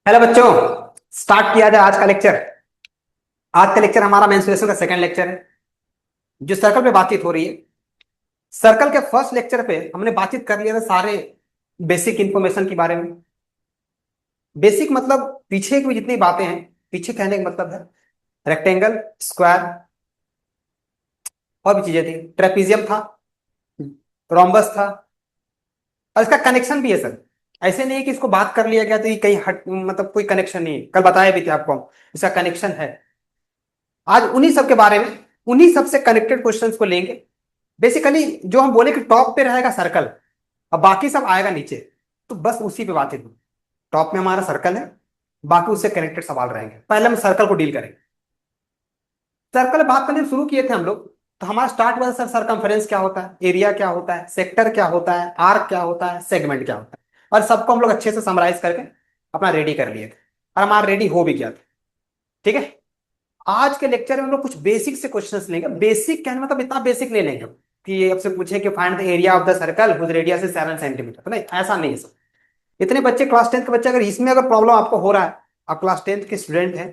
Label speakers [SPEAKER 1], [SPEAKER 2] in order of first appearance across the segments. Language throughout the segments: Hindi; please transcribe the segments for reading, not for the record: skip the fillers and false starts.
[SPEAKER 1] हेलो बच्चों। स्टार्ट किया जाए आज का लेक्चर। आज का लेक्चर हमारा मेंसुरेशन का सेकंड लेक्चर है जो सर्कल पे बातचीत हो रही है। सर्कल के फर्स्ट लेक्चर पे हमने बातचीत कर लिया था सारे बेसिक इंफॉर्मेशन के बारे में। बेसिक मतलब पीछे की भी जितनी बातें हैं, पीछे कहने का मतलब है रेक्टेंगल, स्क्वायर और भी चीजें थी। ट्रेपीजियम था, रोम्बस था और इसका कनेक्शन भी है सर। ऐसे नहीं कि इसको बात कर लिया गया तो ये कहीं हट मतलब कोई कनेक्शन नहीं है। कल बताया भी थे आपको हम, इसका कनेक्शन है। आज उन्हीं सब के बारे में, उन्हीं सब से कनेक्टेड क्वेश्चंस को लेंगे। बेसिकली जो हम बोले कि टॉप पे रहेगा सर्कल और बाकी सब आएगा नीचे, तो बस उसी पे बात है। टॉप में हमारा सर्कल है, बाकी उससे कनेक्टेड सवाल रहेंगे। पहले हम सर्कल को डील करेंगे। सर्कल बात करने शुरू किए थे हम लोग, तो हमारा स्टार्ट हुआ सर सरकमफ्रेंस क्या होता है, एरिया क्या होता है, सेक्टर क्या होता है, आर्क क्या होता है, सेगमेंट क्या होता है, और सबको हम लोग अच्छे से समराइज करके अपना रेडी कर लिए थे और हमारा रेडी हो भी गया था। ठीक है। आज के लेक्चर में हम लोग कुछ बेसिक से क्वेश्चंस लेंगे। बेसिक कहने मतलब इतना बेसिक ले लेंगे कि ये आपसे पूछे कि find the area of the circle whose radius is 7 centimetre, तो नहीं, ऐसा नहीं है सर। इतने बच्चे क्लास 10th के बच्चे, अगर इसमें अगर प्रॉब्लम आपको हो रहा है, आप क्लास 10th के स्टूडेंट हैं,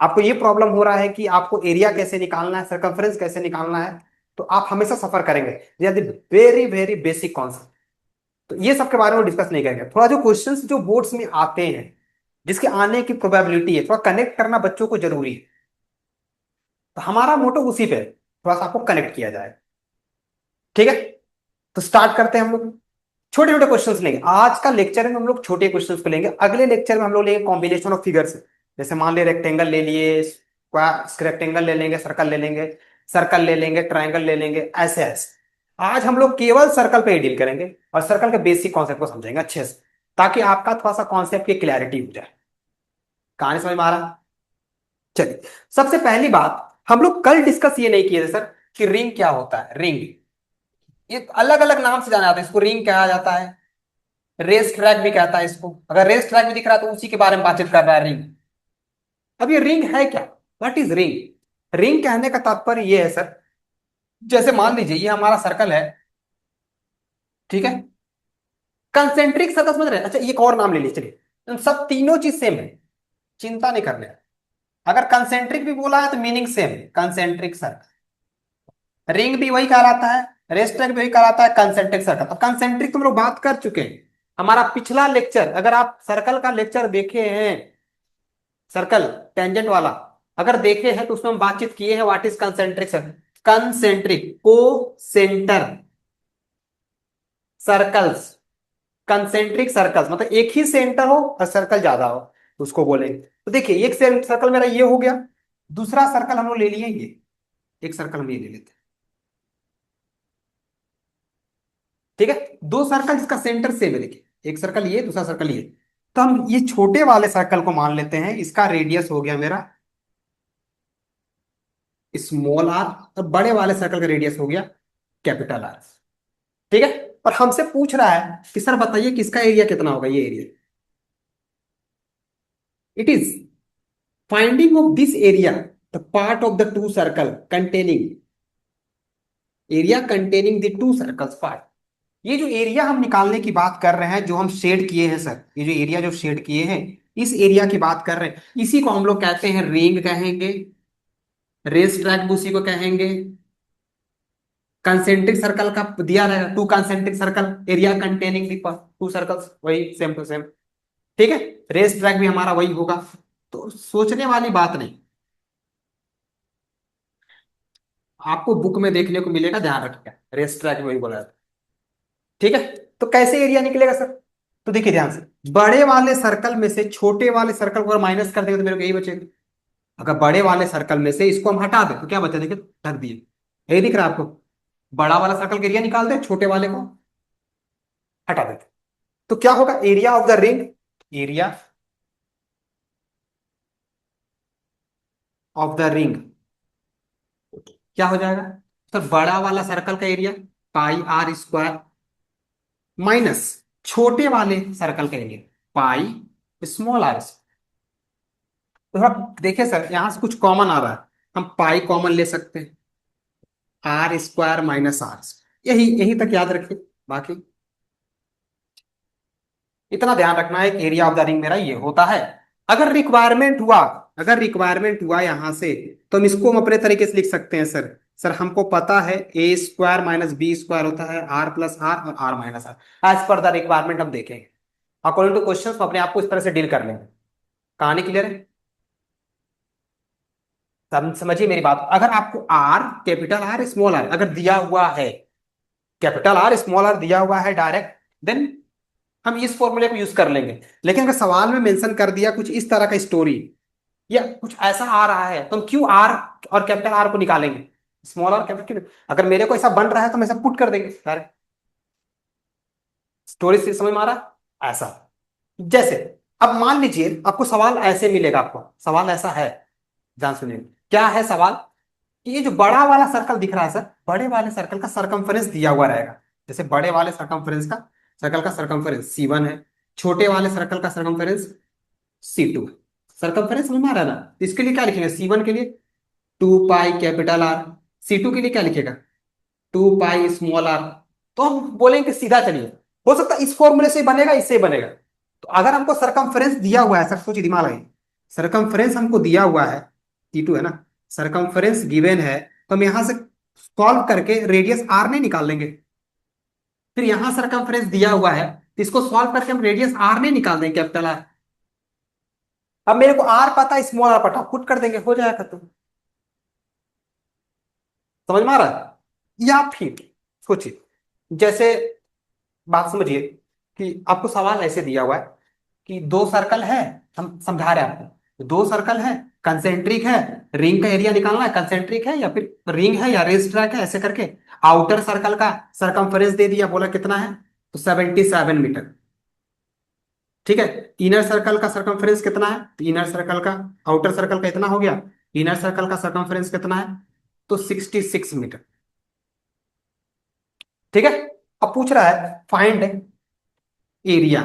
[SPEAKER 1] आपको ये प्रॉब्लम हो रहा है कि आपको एरिया कैसे निकालना है, सर्कमफ्रेंस कैसे निकालना है, तो आप हमेशा सफर करेंगे। यदि वेरी वेरी बेसिक कॉन्सेप्ट, तो ये सब के बारे में डिस्कस नहीं करेंगे। थोड़ा जो क्वेश्चंस जो बोर्ड्स में आते हैं, जिसके आने की प्रोबेबिलिटी है, थोड़ा कनेक्ट करना बच्चों को जरूरी है। तो हमारा मोटो उसी पे है, थोड़ा सा आपको कनेक्ट किया जाए। ठीक है। तो स्टार्ट करते हैं हम लोग। छोटे छोटे क्वेश्चंस लेंगे आज का लेक्चर में। हम लोग छोटे क्वेश्चंस को लेंगे। अगले लेक्चर में हम लोग लेंगे कॉम्बिनेशन ऑफ फिगर्स। जैसे मान लिया रेक्टेंगल ले लिए, रेक्टेंगल ले लेंगे, सर्कल ले लेंगे, ट्राइंगल ले लेंगे, ऐसे ऐसे। आज हम लोग केवल सर्कल पे ही डील करेंगे और सर्कल के बेसिक कॉन्सेप्ट को समझेंगे अच्छे से, ताकि आपका थोड़ा सा कॉन्सेप्ट की क्लैरिटी हो जाए। कहानी समझ में आ रहा है? चलिए, सबसे पहली बात, हम लोग कल डिस्कस ये नहीं किए थे सर कि रिंग क्या होता है। रिंग ये अलग अलग नाम से जाना जाता है। इसको रिंग कहा जाता है, रेस ट्रैक भी कहता है इसको। अगर रेस ट्रैक भी दिख रहा है तो उसी के बारे में बातचीत कर रहा है, रिंग। अब ये रिंग है क्या? What is ring? रिंग कहने का तात्पर्य ये है सर, जैसे मान लीजिए ये हमारा सर्कल है, ठीक है। कंसेंट्रिक सर्कल समझ रहे हैं? अच्छा, एक और नाम ले लीजिए, चलिए। सब तीनों चीज सेम है, चिंता नहीं करने। अगर कंसेंट्रिक भी बोला है तो मीनिंग सेम है, कंसेंट्रिक सर्कल। रिंग भी वही कहलाता है, रेस ट्रैक भी वही कहलाता है, कंसेंट्रिक सर्कल। अब कंसेंट्रिक तुम लोग बात कर चुके हैं। हमारा पिछला लेक्चर, अगर आप सर्कल का लेक्चर देखे हैं, सर्कल टेंजेंट वाला अगर देखे हैं, तो उसमें हम बातचीत किए हैं what is concentric circle. Concentric को सेंटर सर्कल्स, कंसेंट्रिक सर्कल्स मतलब एक ही सेंटर हो और सर्कल ज्यादा हो, तो उसको बोलेंगे। तो देखिए, एक सर्कल मेरा ये हो गया, दूसरा सर्कल हम लोग ले लिए ये, एक सर्कल हम ये ले लेते हैं। ठीक है। दो सर्कल जिसका सेंटर सेम है, देखिए एक सर्कल ये, दूसरा सर्कल ये। तो हम ये छोटे वाले सर्कल को मान लेते हैं, इसका रेडियस हो गया मेरा स्मॉल आर, और बड़े वाले सर्कल का रेडियस हो गया कैपिटल आर। ठीक है। और हमसे पूछ रहा है कि सर बताइए कि इसका एरिया कितना होगा, ये area. It is finding of this area the part of the two circle containing, area containing the two circles part. ये जो एरिया हम निकालने की बात कर रहे हैं, जो हम शेड किए हैं सर, ये जो एरिया जो शेड किए हैं, इस एरिया की बात कर रहे हैं, इसी को हम लोग कहते हैं रिंग कहेंगे, रेस ट्रैक भी उसी को कहेंगे। कंसेंट्रिक सर्कल का दिया रहेगा, two concentric circle, area containing the two circles, वही सेम टू सेम। ठीक है। रेस ट्रैक भी हमारा वही होगा, तो सोचने वाली बात नहीं, आपको बुक में देखने को मिलेगा, ध्यान रखिएगा, रेस ट्रैक वही बोला जाता है। ठीक है। तो कैसे एरिया निकलेगा सर? तो देखिए ध्यान से, बड़े वाले सर्कल में से छोटे वाले सर्कल को अगर माइनस कर देंगे तो मेरे को यही बचेगा। अगर बड़े वाले सर्कल में से इसको हम हटा दें तो क्या बचा, देखिए ढक दिए, यही दिख रहा है आपको। बड़ा वाला सर्कल का एरिया निकाल दे, छोटे वाले को हटा देते, तो क्या होगा, area of the ring, area of the ring क्या हो जाएगा? तो बड़ा वाला सर्कल का area pi are square, minus छोटे वाले सर्कल का एरिया पाई स्मॉल आर। तो आप देखिए सर, यहां से कुछ कॉमन आ रहा है, हम पाई कॉमन ले सकते हैं, आर स्क्वायर माइनस आर, यही यही तक याद रखिए। बाकी इतना ध्यान रखना है कि एरिया ऑफ द रिंग मेरा ये होता है। अगर रिक्वायरमेंट हुआ, अगर रिक्वायरमेंट हुआ यहां से, तो हम इसको हम अपने तरीके से लिख सकते हैं सर। सर हमको पता है A square minus B square होता है आर प्लस आर और R minus R. As per the requirement हम देखेंगे, अकॉर्डिंग टू क्वेश्चन अपने आप को इस तरह से डील कर लेंगे। कहानी क्लियर है? समझिए मेरी बात। अगर आपको R, capital R small R अगर दिया हुआ है, कैपिटल आर स्मॉल आर दिया हुआ है डायरेक्ट, देन हम इस फॉर्मूले को यूज कर लेंगे। लेकिन अगर सवाल में मेंशन कर दिया कुछ इस तरह का स्टोरी या कुछ ऐसा आ रहा है, तो हम क्यों आर और कैपिटल आर को निकालेंगे, स्मॉल आर कैपिटल? अगर मेरे को ऐसा बन रहा है तो हम ऐसा पुट कर देंगे डायरेक्ट। स्टोरी से समझ में आ रहा? ऐसा जैसे, अब मान लीजिए आपको सवाल ऐसे मिलेगा, आपको सवाल ऐसा है, ध्यान सुनिए। क्या है सवाल? कि ये जो बड़ा वाला सर्कल दिख रहा है सर, बड़े वाले सर्कल का सरकमफ्रेंस दिया हुआ रहेगा। जैसे बड़े वाले सर्कल का सरकमफ्रेंस C1 है, छोटे वाले सर्कल का सरकमफ्रेंस C2 है। सरकमफ्रेंस समझ में आ रहा है ना? तो इसके लिए क्या लिखेंगे? C1 के लिए 2 पाई कैपिटल आर, C2 के लिए क्या लिखेगा? 2 पाई स्मॉल आर। तो हम बोलेंगे सीधा चलिए, हो सकता है इस फॉर्मूले से बनेगा, इससे बनेगा। तो अगर हमको सरकमफ्रेंस दिया हुआ है सर, सोचिए दिमाग लगाइए, सरकमफ्रेंस हमको दिया हुआ है, T2 है ना, सरकमफ्रेंस गिवन है, तो हम यहां से सॉल्व करके रेडियस आर नहीं निकाल लेंगे। फिर यहां सरकमफ्रेंस दिया हुआ है, तो इसको सॉल्व करके हम रेडियस आर नहीं निकाल देंगे, कैपिटल आर। अब मेरे को आर पता है, स्मॉल आर पता, पुट कर देंगे, हो जाएगा खत्म। समझ में आ रहा है? या फिर सोचिए, जैसे बात समझिए कि आपको सवाल ऐसे दिया हुआ है कि दो सर्कल है, हम समझा रहे हैं आपको, दो सर्कल है, कंसेंट्रिक है, रिंग का एरिया निकालना है, कंसेंट्रिक है या फिर रिंग है या रेस ट्रैक है, ऐसे करके आउटर सर्कल का सरकमफ्रेंस दे दिया, बोला कितना है, तो 77 मीटर। ठीक है, इनर सर्कल का सरकमफ्रेंस कितना है, तो इनर सर्कल का, आउटर सर्कल का इतना हो गया, इनर सर्कल का सरकमफ्रेंस कितना है, तो 66 मीटर। ठीक है, अब पूछ रहा है find area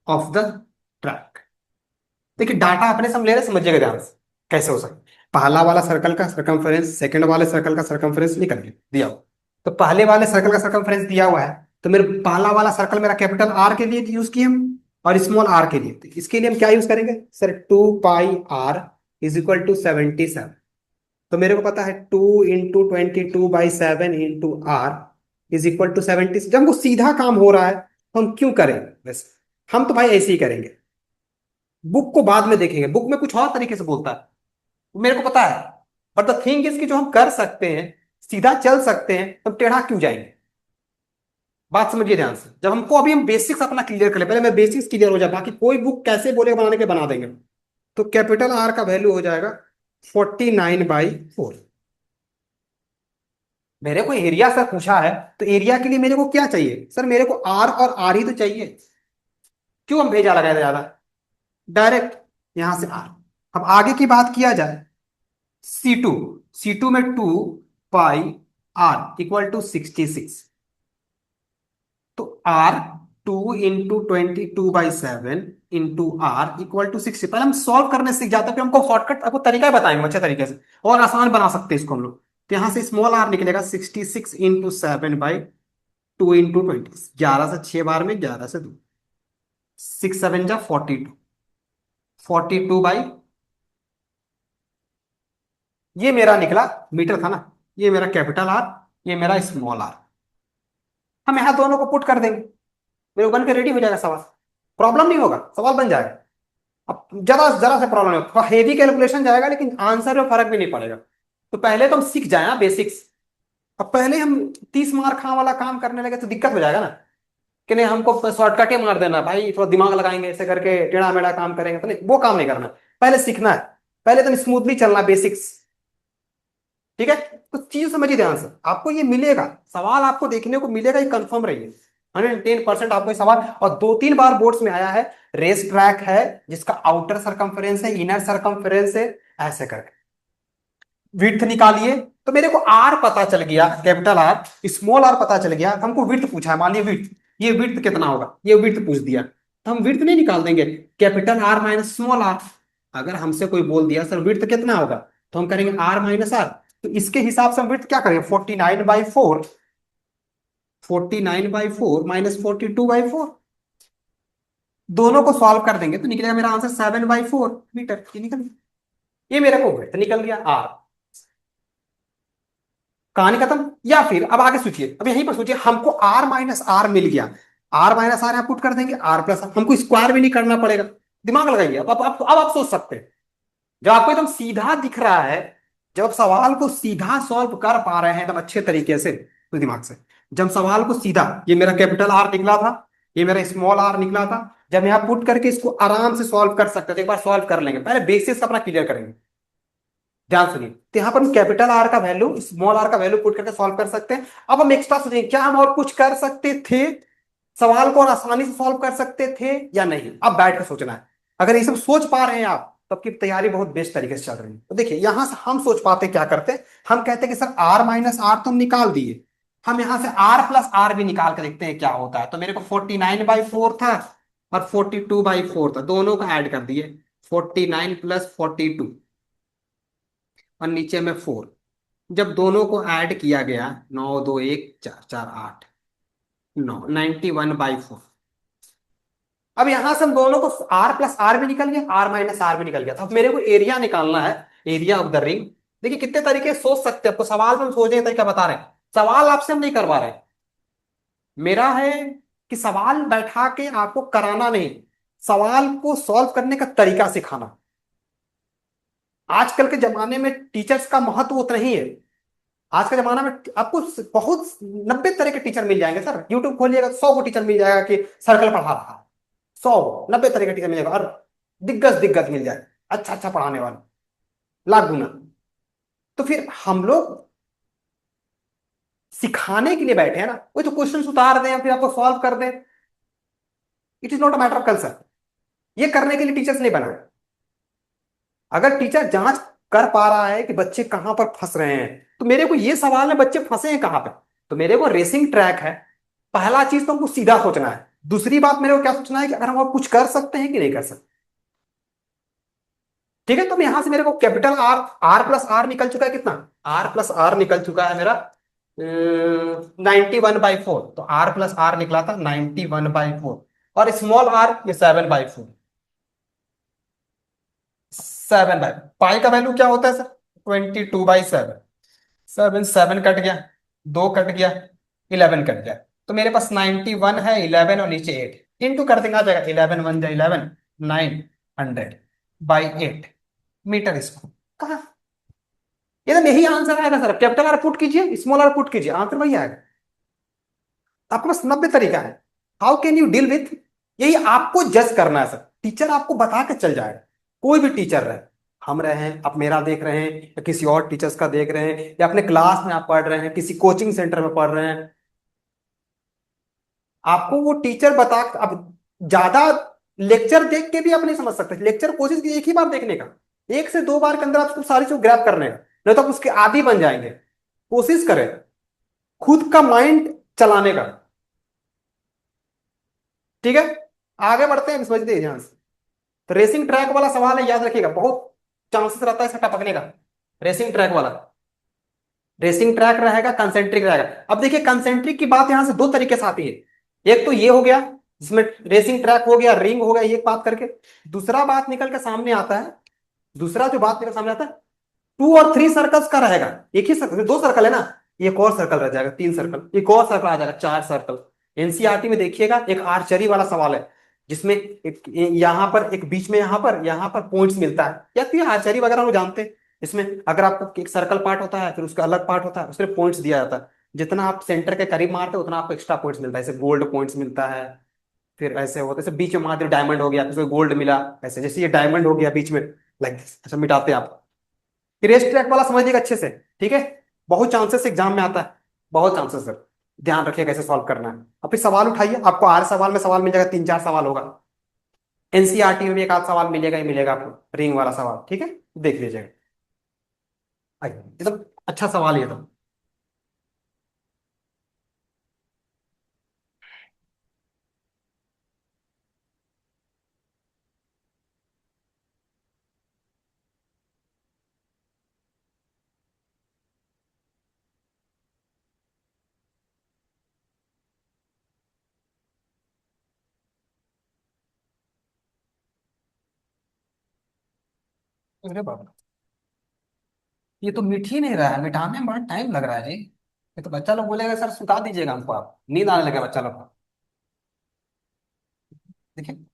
[SPEAKER 1] of the track. देखिए डाटा अपने से हम ले रहे, समझिएगा ध्यान से कैसे हो सकता है। पहला वाला सर्कल का सरकमफ्रेंस, सेकंड वाले सर्कल का सरकमफ्रेंस निकल गया, दिया हुआ। तो पहले वाले सर्कल का सरकमफ्रेंस दिया हुआ है, तो मेरे पहला वाला सर्कल मेरा कैपिटल आर के लिए यूज किए हम, और स्मॉल आर के लिए। तो इसके लिए हम क्या यूज करेंगे sir? 2 pi R is equal to 77। तो मेरे को पता है 2 × 22/7 into R is equal to 70। जब हमको सीधा काम हो रहा है तो हम क्यों करें वैसे, हम तो भाई ऐसे ही करेंगे। बुक को बाद में देखेंगे, बुक में कुछ और तरीके से बोलता है, मेरे को पता है। बट द थिंग इज कि जो हम कर सकते हैं, सीधा चल सकते हैं, तो हम टेढ़ा क्यों जाएंगे? बात समझिए ध्यान से। जब हमको अभी हम बेसिक्स अपना क्लियर कर ले, पहले मैं बेसिक्स क्लियर हो जाए, बाकी कोई बुक कैसे बोले बनाने के बना देंगे। तो कैपिटल आर का वैल्यू हो जाएगा 49/4। मेरे को एरिया सर पूछा है, तो एरिया के लिए मेरे को क्या चाहिए सर? मेरे को आर और आर ही तो चाहिए। क्यों हम भेजा लगाए थे ज्यादा, डायरेक्ट यहां से आर। अब आगे की बात किया जाए, C2, C2 में 2 पाई आर इक्वल टू 66। तो R 2 × 22/7 into R equal to 60। पहले हम सॉल्व करने सीख जाते हैं, फिर हमको शॉर्टकट आपको तरीका ही बताएंगे अच्छे तरीके से, और आसान बना सकते हैं इसको हम लोग। तो यहां से स्मॉल आर निकलेगा 66 × 7/2 × 20। 11 से 6 बार में, 11 से 2, 6 7 जा 42, 42 बाई, ये मेरा निकला मीटर था ना, ये मेरा कैपिटल आर, ये मेरा स्मॉल आर। हम यहां दोनों को पुट कर देंगे, मेरे को बन के रेडी हो जाएगा सवाल। प्रॉब्लम नहीं होगा, सवाल बन जाएगा। अब जरा जरा से प्रॉब्लम है, थोड़ा हेवी कैलकुलेशन जाएगा, लेकिन आंसर में फर्क भी नहीं पड़ेगा। तो पहले तो हम सीख जाए ना बेसिक्स। अब पहले हम 30 मार्क खां वाला काम करने लगे तो दिक्कत हो जाएगा ना, कि नहीं हमको शॉर्टकट ही मार देना भाई, थोड़ा दिमाग लगाएंगे ऐसे करके टेढ़ा मेढ़ा काम करेंगे, तो नहीं, वो काम नहीं करना। पहले सीखना है, पहले तो स्मूथली चलना, बेसिक्स। ठीक है, तो चीज समझिए ध्यान से, आपको ये मिलेगा सवाल, आपको देखने को मिलेगा, ये कंफर्म रहिए। 110% आपको ये सवाल, और 2 3 बार बोर्ड्स में आया है। रेस ट्रैक है जिसका आउटर सरकमफ्रेंस है, इनर सरकमफ्रेंस है, ऐसे करके विड्थ निकालिए। तो मेरे को आर पता चल गया, कैपिटल आर, स्मॉल आर पता चल गया। हमको विड्थ पूछा है, मान लिया विड्थ, ये विड्थ कितना होगा, ये विड्थ पूछ दिया, तो हम विड्थ नहीं निकाल देंगे, capital R minus small R. अगर हमसे कोई बोल दिया सर विड्थ कितना होगा, तो हम करेंगे आर माइनस आर। तो इसके हिसाब से हम विड्थ क्या करेंगे, 49/4 49/4 -42/4, दोनों को सॉल्व कर देंगे तो निकलेगा मेरा आंसर 7/4 मीटर, ये निकल गया। ये मेरा को तो निकल गया आर। कहानी खत्म। या फिर अब आगे सोचिए, अब यहीं पर सोचिए, हमको आर माइनस आर मिल गया, आर माइनस आर यहाँ पुट कर देंगे, आर प्लस आर, हमको स्क्वायर भी नहीं करना पड़ेगा। दिमाग लगाइए, अब आप सोच सकते हैं। जब आपको एकदम सीधा दिख रहा है, जब आप सवाल को सीधा सॉल्व कर पा रहे हैं एकदम अच्छे तरीके से, तो दिमाग से, जब सवाल को सीधा, ये मेरा कैपिटल आर निकला था, ये मेरा स्मॉल आर निकला था, जब यहाँ पुट करके इसको आराम से सॉल्व कर सकते थे, एक बार सॉल्व कर लेंगे, पहले बेसिस अपना क्लियर करेंगे। ध्यान सुनिए, तो यहाँ पर हम कैपिटल आर का वैल्यू स्मॉल आर का वैल्यू पुट करके सॉल्व कर सकते हैं। अब हम एक्स्ट्रा सोचेंगे, क्या हम और कुछ कर सकते थे, सवाल को और आसानी से सॉल्व कर सकते थे या नहीं, अब बैठ के सोचना है। अगर ये सब सोच पा रहे हैं आप, तो आपकी तैयारी बहुत बेस्ट तरीके से चल रही है। तो देखिए, यहां से हम सोच पाते क्या करते, हम कहते कि सर आर माइनस आर तो हम निकाल दिए, हम यहां से आर प्लस आर भी निकाल के देखते हैं क्या होता है। तो मेरे को 49/4 था और 42/4 था, दोनों को ऐड कर दिए, 49 + 42, और नीचे में 4। जब दोनों को ऐड किया गया, 9 2 1 4 4 8 9, 91/4। अब यहां से हम दोनों को, आर प्लस आर भी निकल गया, आर माइनस आर भी निकल गया, तो अब मेरे को एरिया निकालना है, एरिया ऑफ द रिंग। देखिए कितने तरीके से सोच सकते हैं, आपको सवाल में हम सोचने का तरीका बता रहे हैं, सवाल आपसे हम नहीं करवा रहे हैं। मेरा है कि सवाल बैठा के आपको कराना नहीं, सवाल को सॉल्व करने का तरीका सिखाना। आजकल के जमाने में टीचर्स का महत्व उतना ही है। आज के जमाना में आपको बहुत 90 तरह के टीचर मिल जाएंगे सर, यूट्यूब खोलिएगा 100 को टीचर मिल जाएगा कि सर्कल पढ़ा रहा है, 100 90 तरह के टीचर मिल जाएगा, और दिग्गज दिग्गज मिल जाए, अच्छा अच्छा पढ़ाने वाले, लाख गुना। तो फिर हम लोग सिखाने के लिए बैठे हैं ना, वो जो क्वेश्चन उतार दें फिर आपको सॉल्व कर दें, it is not a matter of concern. ये करने के लिए टीचर्स नहीं बना। अगर टीचर जांच कर पा रहा है कि बच्चे कहां पर फंस रहे हैं, तो मेरे को ये सवाल है बच्चे फंसे हैं कहां पे, तो मेरे को रेसिंग ट्रैक है, पहला चीज तो हमको सीधा सोचना है। दूसरी बात मेरे को क्या सोचना है कि अगर हम और कुछ कर सकते हैं कि नहीं कर सकते। ठीक है, तो यहां से मेरे को capital R, R plus R निकल चुका है कितना, आर प्लस आर निकल चुका है मेरा 91/4, तो आर प्लस आर निकला था 91/4, और स्मॉल आर ये 7/4, 7/, पाई का वैल्यू क्या होता है सर, 22/7, 7 7 कट गया, 2 कट गया, 11 कट गया, तो मेरे पास 91 है, 11 और नीचे 8 इंटू कर देंगे, आ जाएगा 11 1 जा 11, 900/8 मीटर स्क्वायर। कहा, एकदम यही आंसर आएगा सर, कैपिटल आर पुट कीजिए, स्मॉल आर पुट कीजिए, आंसर वही आएगा। आपके पास 90 तरीका है, how can you deal with, यही आपको जज करना है सर, टीचर आपको बता के चल जाएगा। कोई भी टीचर रहे, हम रहे हैं, आप मेरा देख रहे हैं या किसी और टीचर्स का देख रहे हैं, या अपने क्लास में आप पढ़ रहे हैं, किसी कोचिंग सेंटर में पढ़ रहे हैं, आपको वो टीचर बता, अब ज्यादा लेक्चर देख के भी आप नहीं समझ सकते, लेक्चर कोशिश कीजिए एक ही बार देखने का, 1 से 2 बार के अंदर आपको सारी चीज ग्रैब करने का, नहीं तो आप उसके आदी बन जाएंगे। कोशिश करें खुद का माइंड चलाने का। ठीक है, आगे बढ़ते हैं, समझते हैं ध्यान से। तो रेसिंग ट्रैक वाला सवाल है, याद रखिएगा, बहुत चांसेस रहता है इसका टपकने का। रेसिंग ट्रैक वाला, रेसिंग ट्रैक रहेगा, कंसेंट्रिक रहेगा। अब देखिए कंसेंट्रिक की बात यहां से दो तरीके से आती है, एक तो ये हो गया जिसमें रेसिंग ट्रैक हो गया, रिंग हो गया, ये बात करके, दूसरा बात निकल के सामने आता है, दूसरा जो बात निकल सामने आता है, 2 और 3 सर्कल्स का रहेगा, एक ही सर्कल, 2 सर्कल है ना, एक और सर्कल रह जाएगा, 3 सर्कल, एक और सर्कल आ जाएगा, 4 सर्कल। एनसीईआरटी में देखिएगा एक आर्चरी वाला सवाल है, जिसमें एक यहां पर, एक बीच में, यहां पर पॉइंट्स मिलता है, या तो ये आर्चरी वगैरह लोग जानते हैं। इसमें अगर आपको एक सर्कल पार्ट होता है, फिर उसका अलग पार्ट होता है, उसमें पॉइंट्स दिया जाता है, जितना आप सेंटर के करीब मारते हो उतना आपको एक्स्ट्रा पॉइंट्स मिलता है, जैसे गोल्ड पॉइंट्स मिलता है, फिर ऐसे होता है, जैसे बीच में मार दिया डायमंड हो गया, फिर गोल्ड मिला, ऐसे जैसे ये डायमंड हो गया बीच में, लाइक दिस, अच्छा मिटाते हैं आप। रेस ट्रैक वाला समझिएगा अच्छे से, ठीक है, बहुत चांसेस एग्जाम में आता है, बहुत चांसेस सर, ध्यान रखिए कैसे सॉल्व करना है। अब फिर सवाल उठाइए, आपको 8 सवाल में सवाल मिल जाएगा, 3 4 सवाल होगा, एनसीईआरटी में भी एक आध सवाल मिलेगा ही मिलेगा आपको, रिंग वाला सवाल, ठीक है, देख लीजिएगा। आइए, एकदम अच्छा सवाल ये तो। अरे बाबा, ये तो मिट ही नहीं रहा है, मिटाने में बड़ा टाइम लग रहा है जी। ये तो बच्चा लोग बोलेगा सर सुता दीजिएगा हमको, आप नींद आने लगे बच्चा लोग को। देखिए,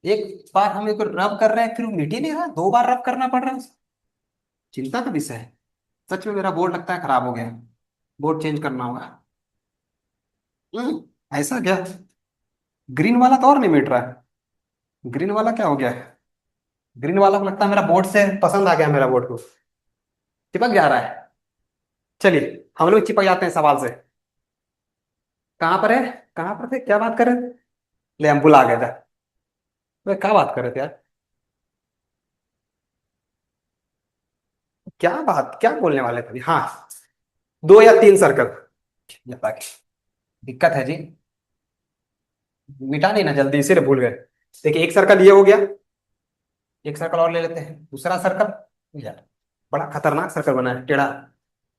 [SPEAKER 1] एक बार हम एक रब कर रहे हैं फिर वो मिट ही नहीं रहा, दो बार रब करना पड़ रहा है। चिंता का विषय है। सच में मेरा बोर्ड लगता है खराब हो गया है। बोर्ड चेंज करना होगा। ऐसा क्या? ग्रीन वाला तो और नहीं मिट रहा है। ग्रीन वाला क्या हो गया है? ग्रीन वाला को लगता है मेरा बोर्ड से पसंद आ गया मेरा बोर्ड को। चिपक जा रहा है। चलिए हम लोग चिपक जाते हैं सवाल से। कहाँ पर है? कहाँ पर थे, क्या बात कर रहे थे? ले हम भुला गए थे। वे क्या बात कर रहे थे यार? क्या बात, क्या बोलने वाले थे अभी? हाँ, दो या तीन सर्कल। ये बाकी दिक्कत है जी। मिटा नहीं ना जल्दी, इसीलिए भूल गए। देखिए एक सर्कल ये हो गया। एक सर्कल और ले लेते हैं, दूसरा सर्कल। यार बड़ा खतरनाक सर्कल बना है, टेढ़ा।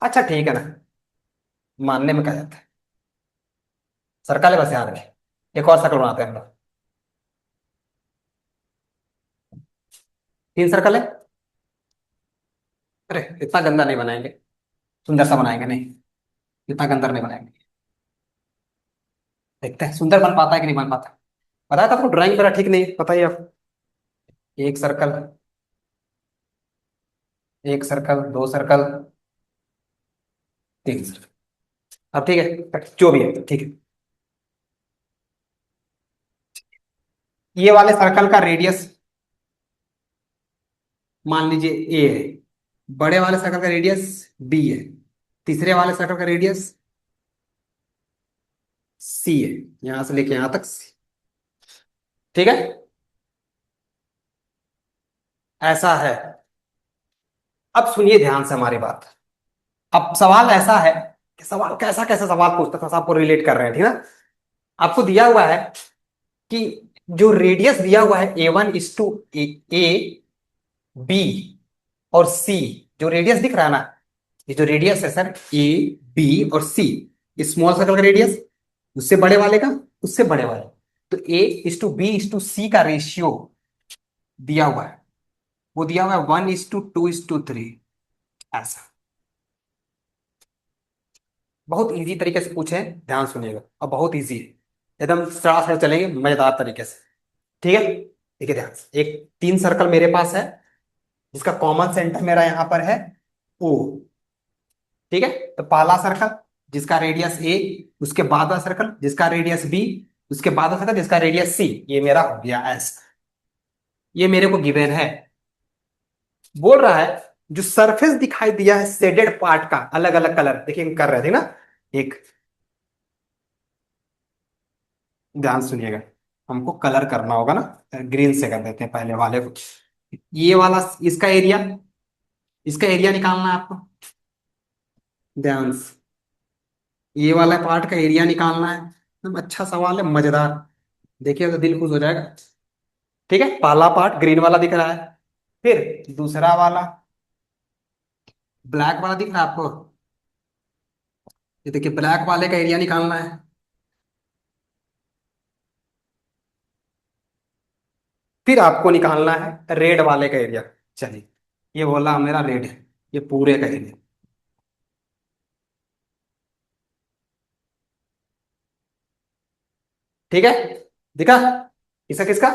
[SPEAKER 1] अच्छा ठीक है ना, मानने में क्या जाता है। सर्कल है बस, याद रहे। एक और सर्कल बनाते हैं हम लोग। तीन सर्कल है। अरे इतना गंदा नहीं बनाएंगे, सुंदर सा बनाएंगे। नहीं, इतना गंदा नहीं बनाएंगे। देखते हैं सुंदर बन पाता है कि नहीं बन पाता। बताया था आपको ड्राइंग मेरा ठीक नहीं है, पता ही है आपको। एक सर्कल, एक सर्कल, दो सर्कल, तीन सर्कल। अब ठीक है, जो भी है ठीक है। ये वाले सर्कल का रेडियस मान लीजिए ए है। बड़े वाले सर्कल का रेडियस बी है। तीसरे वाले सर्कल का रेडियस सी है। यहां से लेके यहां तक C। ठीक है, ऐसा है। अब सुनिए ध्यान से हमारी बात। अब सवाल ऐसा है कि सवाल कैसा कैसा सवाल पूछता था, आपको रिलेट कर रहे हैं ठीक ना। आपको दिया हुआ है कि जो रेडियस दिया हुआ है A1:A, बी और सी, जो रेडियस दिख रहा है ना, ये जो रेडियस है सर, A, B और C, स्मॉल सर्कल का रेडियस, उससे बड़े वाले का, उससे बड़े वाले, तो A:B:C का रेशियो दिया हुआ है। वो दिया हुआ है 1:2:3। ऐसा बहुत इजी तरीके से पूछे हैं, ध्यान सुनिएगा, और बहुत इजी है। एकदम सरासर चलेंगे मजेदार तरीके से। ठीक है, देखिए ध्यान से, एक तीन सर्कल मेरे पास है जिसका कॉमन सेंटर मेरा यहां पर है O। ठीक है, तो पहला सर्कल जिसका रेडियस A, उसके बाद का सर्कल जिसका रेडियस B, उसके बाद का सर्कल जिसका रेडियस C, ये मेरा हो गया S। ये मेरे को गिवन है। बोल रहा है जो सरफेस दिखाई दिया है शेडेड पार्ट का अलग अलग कलर, देखिए हम कर रहे थे ना। एक, ध्यान सुनिएगा, हमको कलर करना होगा ना। ग्रीन से कर देते हैं पहले वाले को। ये वाला, इसका एरिया, इसका एरिया निकालना है आपको। ध्यान से, ये वाला पार्ट का एरिया निकालना है। एकदम अच्छा सवाल है, मजेदार। देखिए तो दिल खुश हो जाएगा। ठीक है, पहला पार्ट ग्रीन वाला दिख रहा है। फिर दूसरा वाला ब्लैक वाला दिख रहा है आपको। ये देखिए ब्लैक वाले का एरिया निकालना है। फिर आपको निकालना है रेड वाले का एरिया। चलिए, ये बोला मेरा रेड है, ये पूरे का एरिया। ठीक है, दिखा इसका किसका,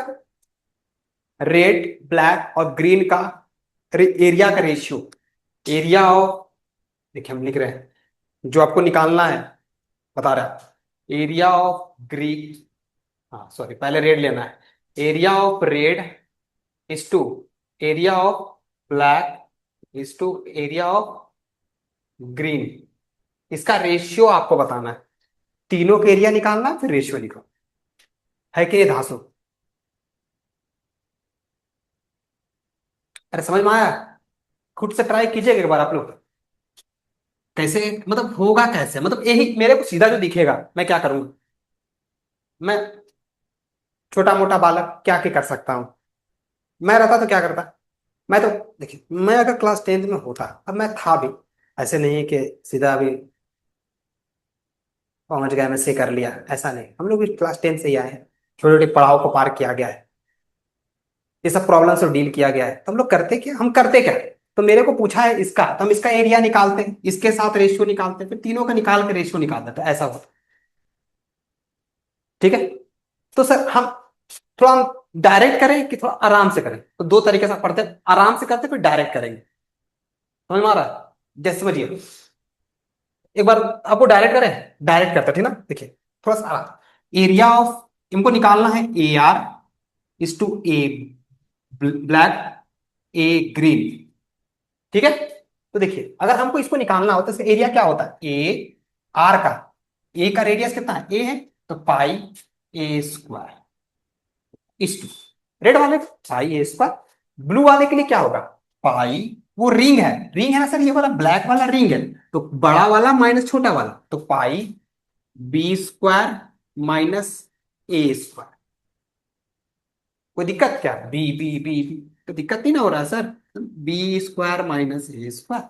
[SPEAKER 1] रेड ब्लैक और ग्रीन का एरिया का रेशियो। एरिया ऑफ, देखिए हम लिख रहे हैं जो आपको निकालना है, बता रहा है एरिया ऑफ ग्रीन, हाँ सॉरी पहले रेड लेना है। Area of red is to area of black is to area of green. इसका रेशियो आपको बताना है। तीनों का एरिया निकालना है, फिर रेशियो लिखो। है कि ये धांसू? अरे समझ में आया? खुद से ट्राई कीजिएगा एक बार आप लोग। कैसे मतलब होगा, कैसे मतलब, यही मेरे को सीधा जो दिखेगा मैं क्या करूंगा। मैं छोटा मोटा बालक क्या क्या कर सकता हूँ। मैं रहता तो क्या करता। मैं तो, देखिए मैं अगर क्लास 10th में होता, अब मैं था भी, ऐसे नहीं कि सीधा अभी पहुंच गया मैं से कर लिया, ऐसा नहीं। हम लोग भी क्लास 10 से ही आए हैं, छोटे छोटे पड़ाव को पार किया गया है। ये सब प्रॉब्लम से डील किया गया है। तो हम लोग करते क्या, हम करते क्या, तो मेरे को पूछा है इसका, तो हम इसका एरिया निकालते हैं, इसके साथ रेशियो निकालते हैं, फिर तीनों का निकाल के रेशियो निकाल देते हैं, ऐसा होता है। ठीक है। तो सर हम थोड़ा हम डायरेक्ट करें कि थोड़ा आराम से करें, तो दो तरीके से पढ़ते हैं, आराम से करते हैं, फिर डायरेक्ट करेंगे। समझ में आ रहा है? जैसे समझिए, एक बार आपको डायरेक्ट करें, डायरेक्ट करते हैं, ठीक ना, देखिए थोड़ा सा एरिया ऑफ, इनको निकालना है A R is to A black A green. ठीक है। तो देखिए अगर हमको इसको निकालना होता है, एरिया क्या होता है, ए आर का, ए का रेडियस कितना है, ए है, तो पाई ए स्क्वायर इस टू, रेड वाले पाई ए स्क्वायर, ब्लू वाले के लिए क्या होगा, पाई, वो रिंग है ना सर, ये वाला ब्लैक वाला रिंग है, तो बड़ा वाला माइनस छोटा वाला, तो पाई बी स्क्वायर माइनस ए स्क्वायर। कोई दिक्कत क्या, बी तो दिक्कत नहीं ना हो रहा है सर, बी स्क्वायर माइनस ए स्क्वायर।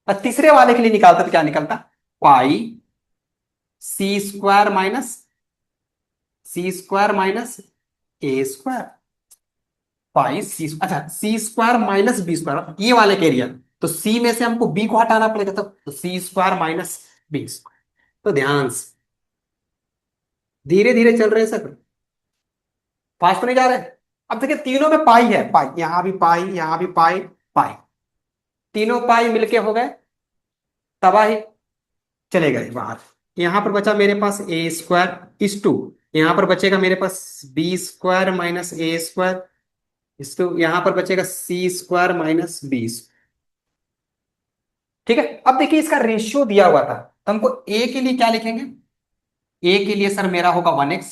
[SPEAKER 1] और तीसरे वाले के लिए निकालता तो क्या निकलता, पाई सी स्क्वायर माइनस ए स्क्वायर, पाई सी, अच्छा सी स्क्वायर माइनस बी स्क्वायर, ये वाले के एरिया, तो सी में से हमको बी को हटाना पड़ेगा, तब तो सी स्क्वायर माइनस बी स्क्वायर। तो ध्यान से, धीरे धीरे चल रहे हैं सर, फास्ट तो नहीं जा रहे। अब देखिए तीनों में पाई है, पाई यहां भी पाई, यहां भी पाई, पाई, तीनों पाई मिलके हो गए तबाही, चले गए बाहर। यहां पर बचा मेरे पास ए स्क्वायर इस टू, यहां पर बचेगा मेरे पास बी स्क्वायर माइनस ए स्क्वायर इस टू, यहां पर बचेगा सी स्क्वायर माइनस बी। ठीक है। अब देखिए इसका रेशियो दिया हुआ था, तो हमको ए के लिए क्या लिखेंगे, ए के लिए सर मेरा होगा 1x,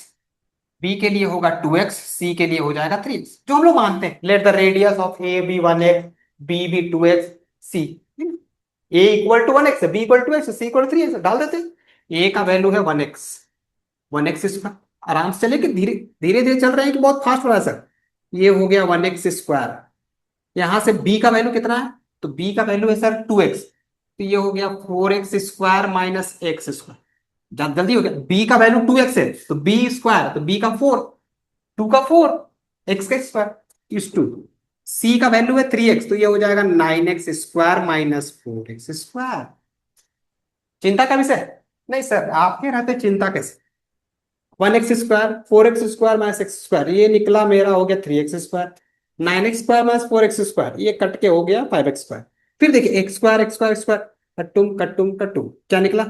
[SPEAKER 1] बी के लिए होगा 2x, सी के लिए हो जाएगा 3x, जो हम लोग मानते हैं, let the radius of A B 1x, B B 2x, C, A equal to 1x, B equal to X, C equal to 3x डाल देते हैं। ए का वैल्यू है 1x, 1x स्क्वायर, आराम से चले कि धीरे धीरे धीरे चल रहे हैं कि बहुत फास्ट हो रहा है सर, ये हो गया 1x स्क्वायर। यहां से बी का वैल्यू कितना है, तो बी का वैल्यू है सर 2x, तो ये हो गया 4x square minus x square, जल्दी हो गया, बी का वैल्यू 2x है, तो बी स्क्वायर, तो बी का 4, 2 का 4, एक्स का स्क्वायर इस टू, सी का वैल्यू है 3x, तो ये हो जाएगा 9x square minus 4x square. चिंता का विषय नहीं सर, आपके रहते चिंता कैसे, 1x square 4x square minus x square, ये निकला मेरा हो गया 3x square, 9x square minus 4x square, ये कट के हो गया 5x स्क्वायर। फिर देखिए एक्स स्क्वायर स्क्वायर, कट्टुम कट्टुम कट्टुम, क्या निकला,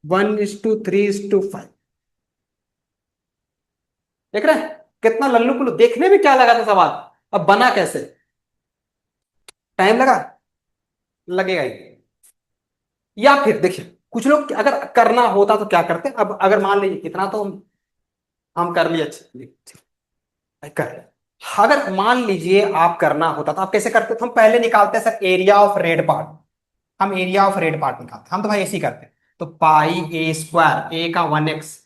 [SPEAKER 1] 1:3:5। देख रहे हैं कितना लल्लू पुल्लू, देखने में क्या लगा था सवाल, अब बना कैसे, टाइम लगा, लगेगा ही। या फिर देखिए कुछ लोग अगर करना होता तो क्या करते, अब अगर मान लीजिए इतना तो हम कर लिए, अच्छा कर, अगर मान लीजिए आप करना होता तो आप कैसे करते, तो हम पहले निकालते हैं sir area of red part, हम एरिया ऑफ रेड पार्ट निकालते हैं, हम तो भाई ऐसे ही करते हैं, तो पाई ए स्क्वायर, ए का 1x,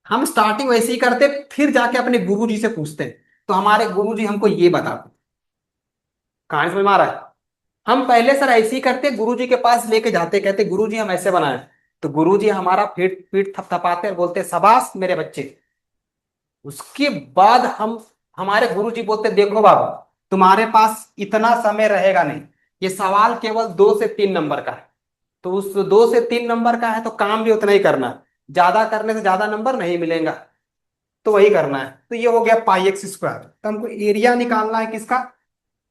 [SPEAKER 1] हम स्टार्टिंग वैसे ही करते, फिर जाके अपने गुरुजी से पूछते हैं, तो हमारे गुरुजी हमको ये बताते, कहानी समझ में आ रहा है, हम पहले सर ऐसे ही करते, गुरुजी के पास लेके जाते, कहते गुरुजी हम ऐसे बनाए, तो गुरुजी हमारा पीठ पीठ थपथपाते और बोलते शाबाश मेरे बच्चे। उसके बाद हम, हमारे गुरुजी बोलते देखो बाबू, तुम्हारे पास इतना समय रहेगा नहीं, ये सवाल केवल 2 से 3 नंबर का है, तो उस 2 से 3 नंबर का है तो काम भी उतना ही करना है, ज्यादा करने से ज्यादा नंबर नहीं मिलेगा, तो वही करना है। तो ये हो गया पाई एक्स स्क्वायर, तो हमको एरिया निकालना है किसका,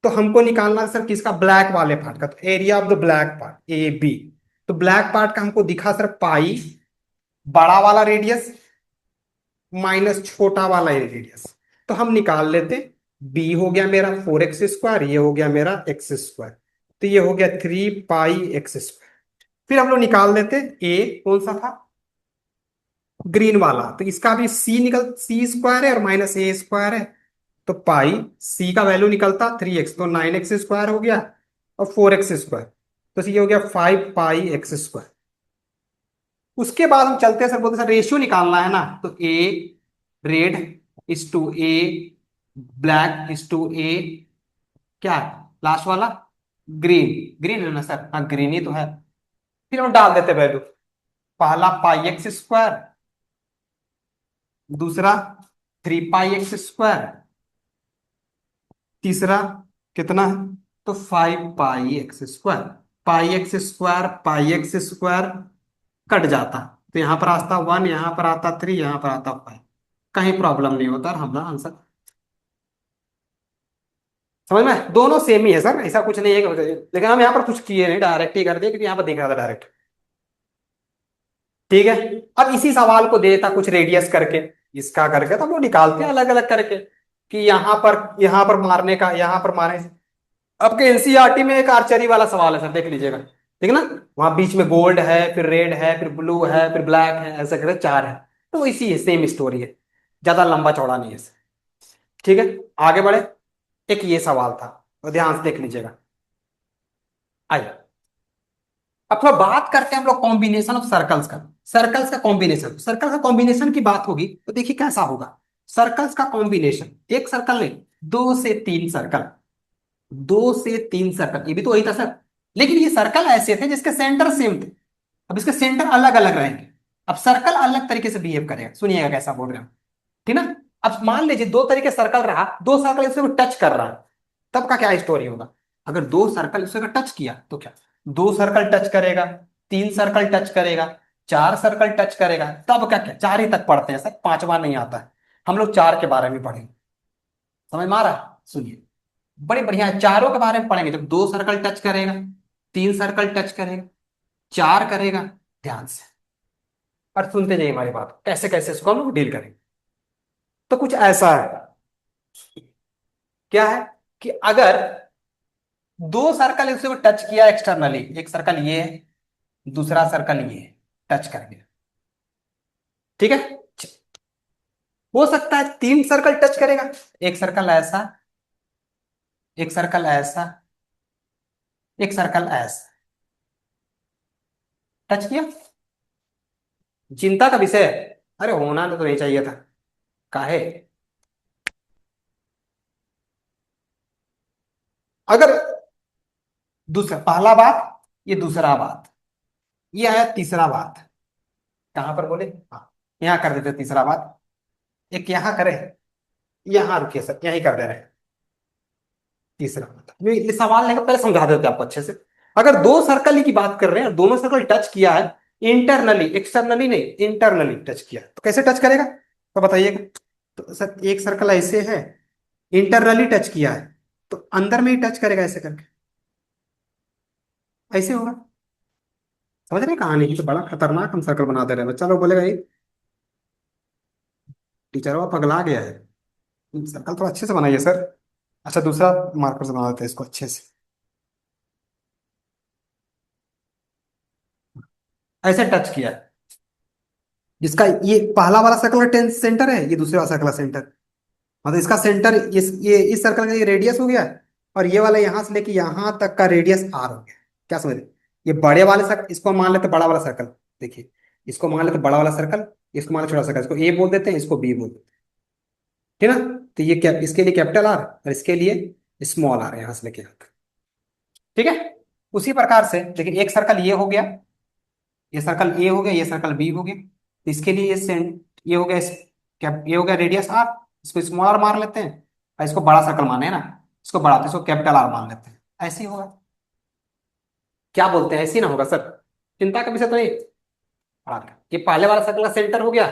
[SPEAKER 1] तो हमको निकालना है सर किसका, ब्लैक वाले पार्ट का, तो area of the black part A B, तो ब्लैक पार्ट का हमको दिखा सर पाई, बड़ा वाला रेडियस माइनस छोटा वाला रेडियस, तो हम निकाल लेते, बी हो गया मेरा 4x स्क्वायर, ये हो गया मेरा एक्स स्क्वायर, तो ये हो गया 3 पाई एक्स स्क्वायर। फिर हम लोग निकाल देते, ए कौन सा था, ग्रीन वाला, तो इसका भी सी निकल, सी स्क्वायर है और माइनस ए स्क्वायर है, तो पाई सी का वैल्यू निकलता 3x, तो 9x स्क्वायर हो गया और 4x स्क्वायर, तो ये हो गया 5 पाई एक्स स्क्वायर। उसके बाद हम चलते हैं सर, बोलते सर रेशियो निकालना है ना, तो A red is to A black is to A, क्या लास्ट वाला, ग्रीन, ग्रीन है ना सर, हाँ ग्रीन ही तो है। फिर हम डाल देते वैल्यू, पहला पाई एक्स स्क्वायर, दूसरा 3 पाई x स्क्वायर, तीसरा कितना है, तो 5 पाई x स्क्वायर। पाई एक्स स्क्वायर कट जाता, तो यहां पर आता 1, यहां पर आता 3, यहां पर आता 5। कहीं प्रॉब्लम नहीं होता और हमारा आंसर समझ में, दोनों सेम ही है सर, ऐसा कुछ नहीं है लेकिन हम यहाँ पर कुछ किए नहीं, डायरेक्ट ही कर दिए क्योंकि यहाँ पर दिख रहा था डायरेक्ट। ठीक है, अब इसी सवाल को देता कुछ रेडियस करके, इसका करके, तो हम लोग निकालते हैं अलग अलग करके कि यहाँ पर मारने का, यहाँ पर मारने से। आपके एनसीईआरटी में एक आर्चरी वाला सवाल है सर, देख लीजिएगा, ठीक है ना। वहां बीच में गोल्ड है, फिर रेड है, फिर ब्लू है, फिर ब्लैक है, ऐसा करके 4 है। तो इसी है, सेम स्टोरी है, ज्यादा लंबा चौड़ा नहीं है सर। ठीक है, आगे बढ़े। एक ये सवाल था, तो ध्यान से देख लीजिएगा। आइए, अब थोड़ा बात करते हैं हम लोग कॉम्बिनेशन ऑफ सर्कल्स का। सर्कल का कॉम्बिनेशन की बात होगी तो देखिए कैसा होगा। सर्कल्स का कॉम्बिनेशन, एक सर्कल नहीं, 2 से 3 सर्कल, 2 से 3 सर्कल, ये भी तो वही था सर। लेकिन ये सर्कल ऐसे थे जिसके सेंटर सेम थे, अब इसके सेंटर अलग अलग रहेंगे। अब सर्कल अलग तरीके से बिहेव करेगा, सुनिएगा कैसा बोल रहे हैं, ठीक ना। अब मान लीजिए 2 तरीके सर्कल रहा, 2 सर्कल इसको टच कर रहा है, तब का क्या स्टोरी होगा। अगर 2 सर्कल इसको टच किया तो क्या, 2 सर्कल टच करेगा, 3 सर्कल टच करेगा, 4 सर्कल टच करेगा, तब क्या, क्या 4 ही तक पढ़ते हैं सर, पांचवा नहीं आता है। हम लोग 4 के बारे में पढ़ेंगे, समझ में आ रहा है, सुनिए। बड़े बढ़िया है, चारों के बारे में पढ़ेंगे। जब 2 सर्कल टच करेगा, 3 सर्कल टच करेगा, 4 करेगा, ध्यान से और सुनते जाइए हमारी बात, कैसे कैसे इसको हम लोग डील करेंगे। तो कुछ ऐसा है, क्या है कि अगर 2 सर्कल इसको टच किया एक्सटर्नली, एक सर्कल ये है, दूसरा सर्कल ये है, टच कर गया, ठीक है। हो सकता है 3 सर्कल टच करेगा, एक सर्कल ऐसा, एक सर्कल ऐसा, एक सर्कल ऐसा, टच किया, चिंता का विषय है। अरे होना तो नहीं चाहिए था, काहे। अगर दूसरा, पहला बात, ये दूसरा बात, ये आया तीसरा बात, कहां पर बोले, हाँ, यहां कर देते तीसरा बात, एक यहां करे, यहां रुकिए सर, यहीं कर दे रहे हैं तीसरा बात। ये सवाल नहीं, पहले समझा देते आपको अच्छे से। अगर 2 सर्कल की बात कर रहे हैं, दोनों सर्कल टच किया है इंटरनली, एक्सटर्नली नहीं, इंटरनली टच किया, तो कैसे टच करेगा, तो बताइएगा। तो सर एक सर्कल ऐसे है, इंटरनली टच किया है, तो अंदर में ही टच करेगा ऐसे करके, ऐसे होगा। समझ रहे हैं कहानी की, तो बड़ा खतरनाक हम सर्कल बना दे रहे हैं, बच्चा लोग बोलेगा ये टीचर वो पगला गया है, सर्कल थोड़ा अच्छे से बनाइए सर। अच्छा, दूसरा मार्कर से बना देते हैं इसको अच्छे से, ऐसे टच किया है, जिसका ये पहला वाला सर्कल का टेंस सेंटर है, ये दूसरे वाला सर्कल का सेंटर, मतलब इसका सेंटर, इस सर्कल का ये रेडियस हो गया, और ये वाला यहां से लेके यहां तक का रेडियस आर हो गया। क्या समझ रहे, ये बड़े वाले सर्कल, इसको मान लेते बड़ा वाला सर्कल, देखिए, इसको मान लेते बड़ा वाला सर्कल, इसको मान लेते छोटा सर्कल, इसको ए बोल देते हैं, इसको बी बोल देते हैं, ठीक है ना। तो ये क्या, इसके लिए कैपिटल आर और इसके लिए स्मॉल आर, यहां से लेके यहाँ तक, ठीक है। उसी प्रकार से देखिए, एक सर्कल ये हो गया, ये सर्कल ए हो गया, ये सर्कल बी हो गया, तो इसके लिए ये ये हो गया, ये हो गया रेडियस आर, इसको स्मॉल आर मान लेते हैं, और इसको बड़ा सर्कल माने ना, इसको बड़ा, तो इसको कैपिटल आर मान लेते हैं, ऐसे ही होगा। क्या बोलते हैं, ऐसे ही ना होगा सर, चिंता का विषय तो नहीं। ये पहले वाला सर्कल का सेंटर हो गया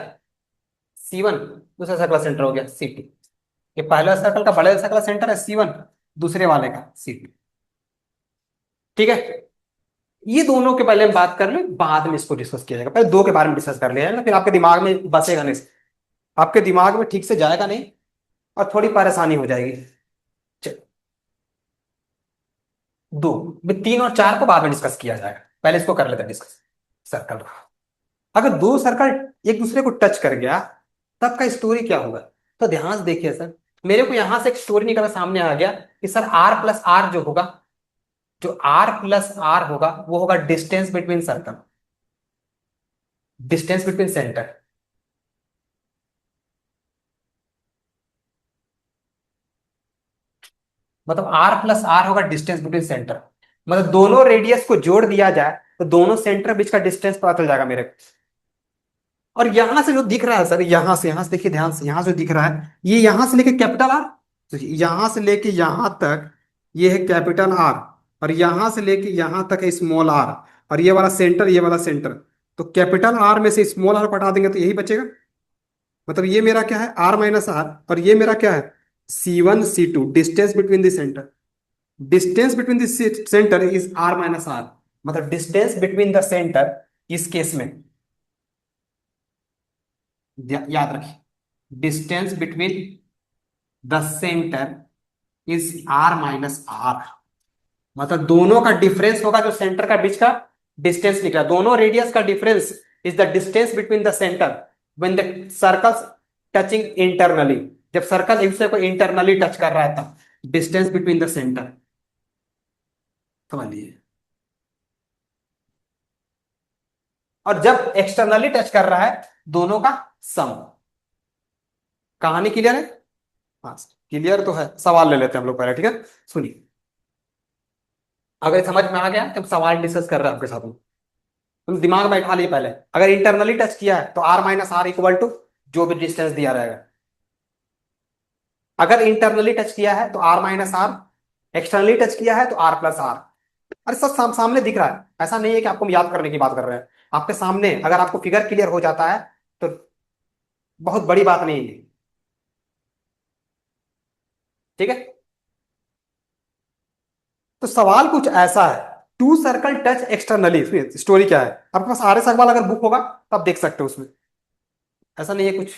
[SPEAKER 1] C1, दूसरा सर्कल का सेंटर हो गया C2। ये पहले वाला सर्कल का, बड़े वाले सर्कल का सेंटर है C1, दूसरे वाले का C2, ठीक है। ये दोनों के पहले हम बात कर ले, बाद में इसको डिस्कस किया जाएगा, पहले 2 के बारे में डिस्कस कर लिया जाएगा, फिर आपके दिमाग में बसेगा नहीं, आपके दिमाग में ठीक से जाएगा नहीं, और थोड़ी परेशानी हो जाएगी। चल, 2 में 3 और 4 को बाद में डिस्कस किया जाएगा, पहले इसको कर लेते हैं डिस्कस। सर्कल, अगर 2 सर्कल एक दूसरे को टच कर गया, तब का स्टोरी क्या होगा। तो ध्यान से देखिए सर, मेरे को यहां से एक स्टोरी निकलना सामने आ गया कि सर आर प्लस आर जो होगा, जो आर प्लस आर होगा वो होगा distance between circle, distance between centre. मतलब आर प्लस आर होगा डिस्टेंस बिटवीन सेंटर, मतलब दोनों रेडियस को जोड़ दिया जाए तो दोनों सेंटर बीच का डिस्टेंस पता चल जाएगा मेरे को। और यहां से जो दिख रहा है सर, यहां से देखिए ध्यान से, यहां से जो दिख रहा है ये यहां से लेके कैपिटल आर, तो यहां से लेके यहां तक ये है कैपिटल आर, और यहां से लेके यहां तक है स्मॉल आर, और ये वाला सेंटर, ये वाला सेंटर। तो कैपिटल आर में से स्मॉल आर को हटा देंगे तो यही बचेगा। मतलब ये मेरा क्या है, आर माइनस आर, और ये मेरा क्या है, C1 C2, distance between the centre. Distance between the centre is R minus R. मतलब डिस्टेंस बिटवीन द सेंटर इस केस में याद रखिए, distance between the centre is R minus R. मतलब दोनों का डिफरेंस होगा, जो सेंटर का बीच का डिस्टेंस निकला, दोनों रेडियस का difference is the distance between the centre when the circles touching internally. जब सर्कल एक दूसरे को इंटरनली टच कर रहा है तब डिस्टेंस बिटवीन द सेंटर, समझ लीजिए। और जब एक्सटर्नली टच कर रहा है दोनों का सम। कहानी क्लियर है? हाँ, क्लियर तो है। सवाल ले लेते हैं हम लोग पहले, ठीक है। सुनिए, अगर समझ में आ गया तो सवाल डिस्कस कर रहे हैं आपके साथ में। तुम दिमाग में बैठा लिए पहले, अगर इंटरनली टच किया है तो R minus R equal to जो भी डिस्टेंस दिया रहेगा। अगर इंटरनली टच किया है तो R minus R, externally touch किया है तो आर प्लस आर। अरे सब सामने दिख रहा है, ऐसा नहीं है कि आपको याद करने की बात कर रहे हैं। आपके सामने अगर आपको फिगर क्लियर हो जाता है तो बहुत बड़ी बात नहीं है, ठीक है। तो सवाल कुछ ऐसा है, two circle touch externally. Story क्या है, आपके पास आर एस अग्रवाल अगर बुक होगा तो आप देख सकते हो उसमें। ऐसा नहीं है कुछ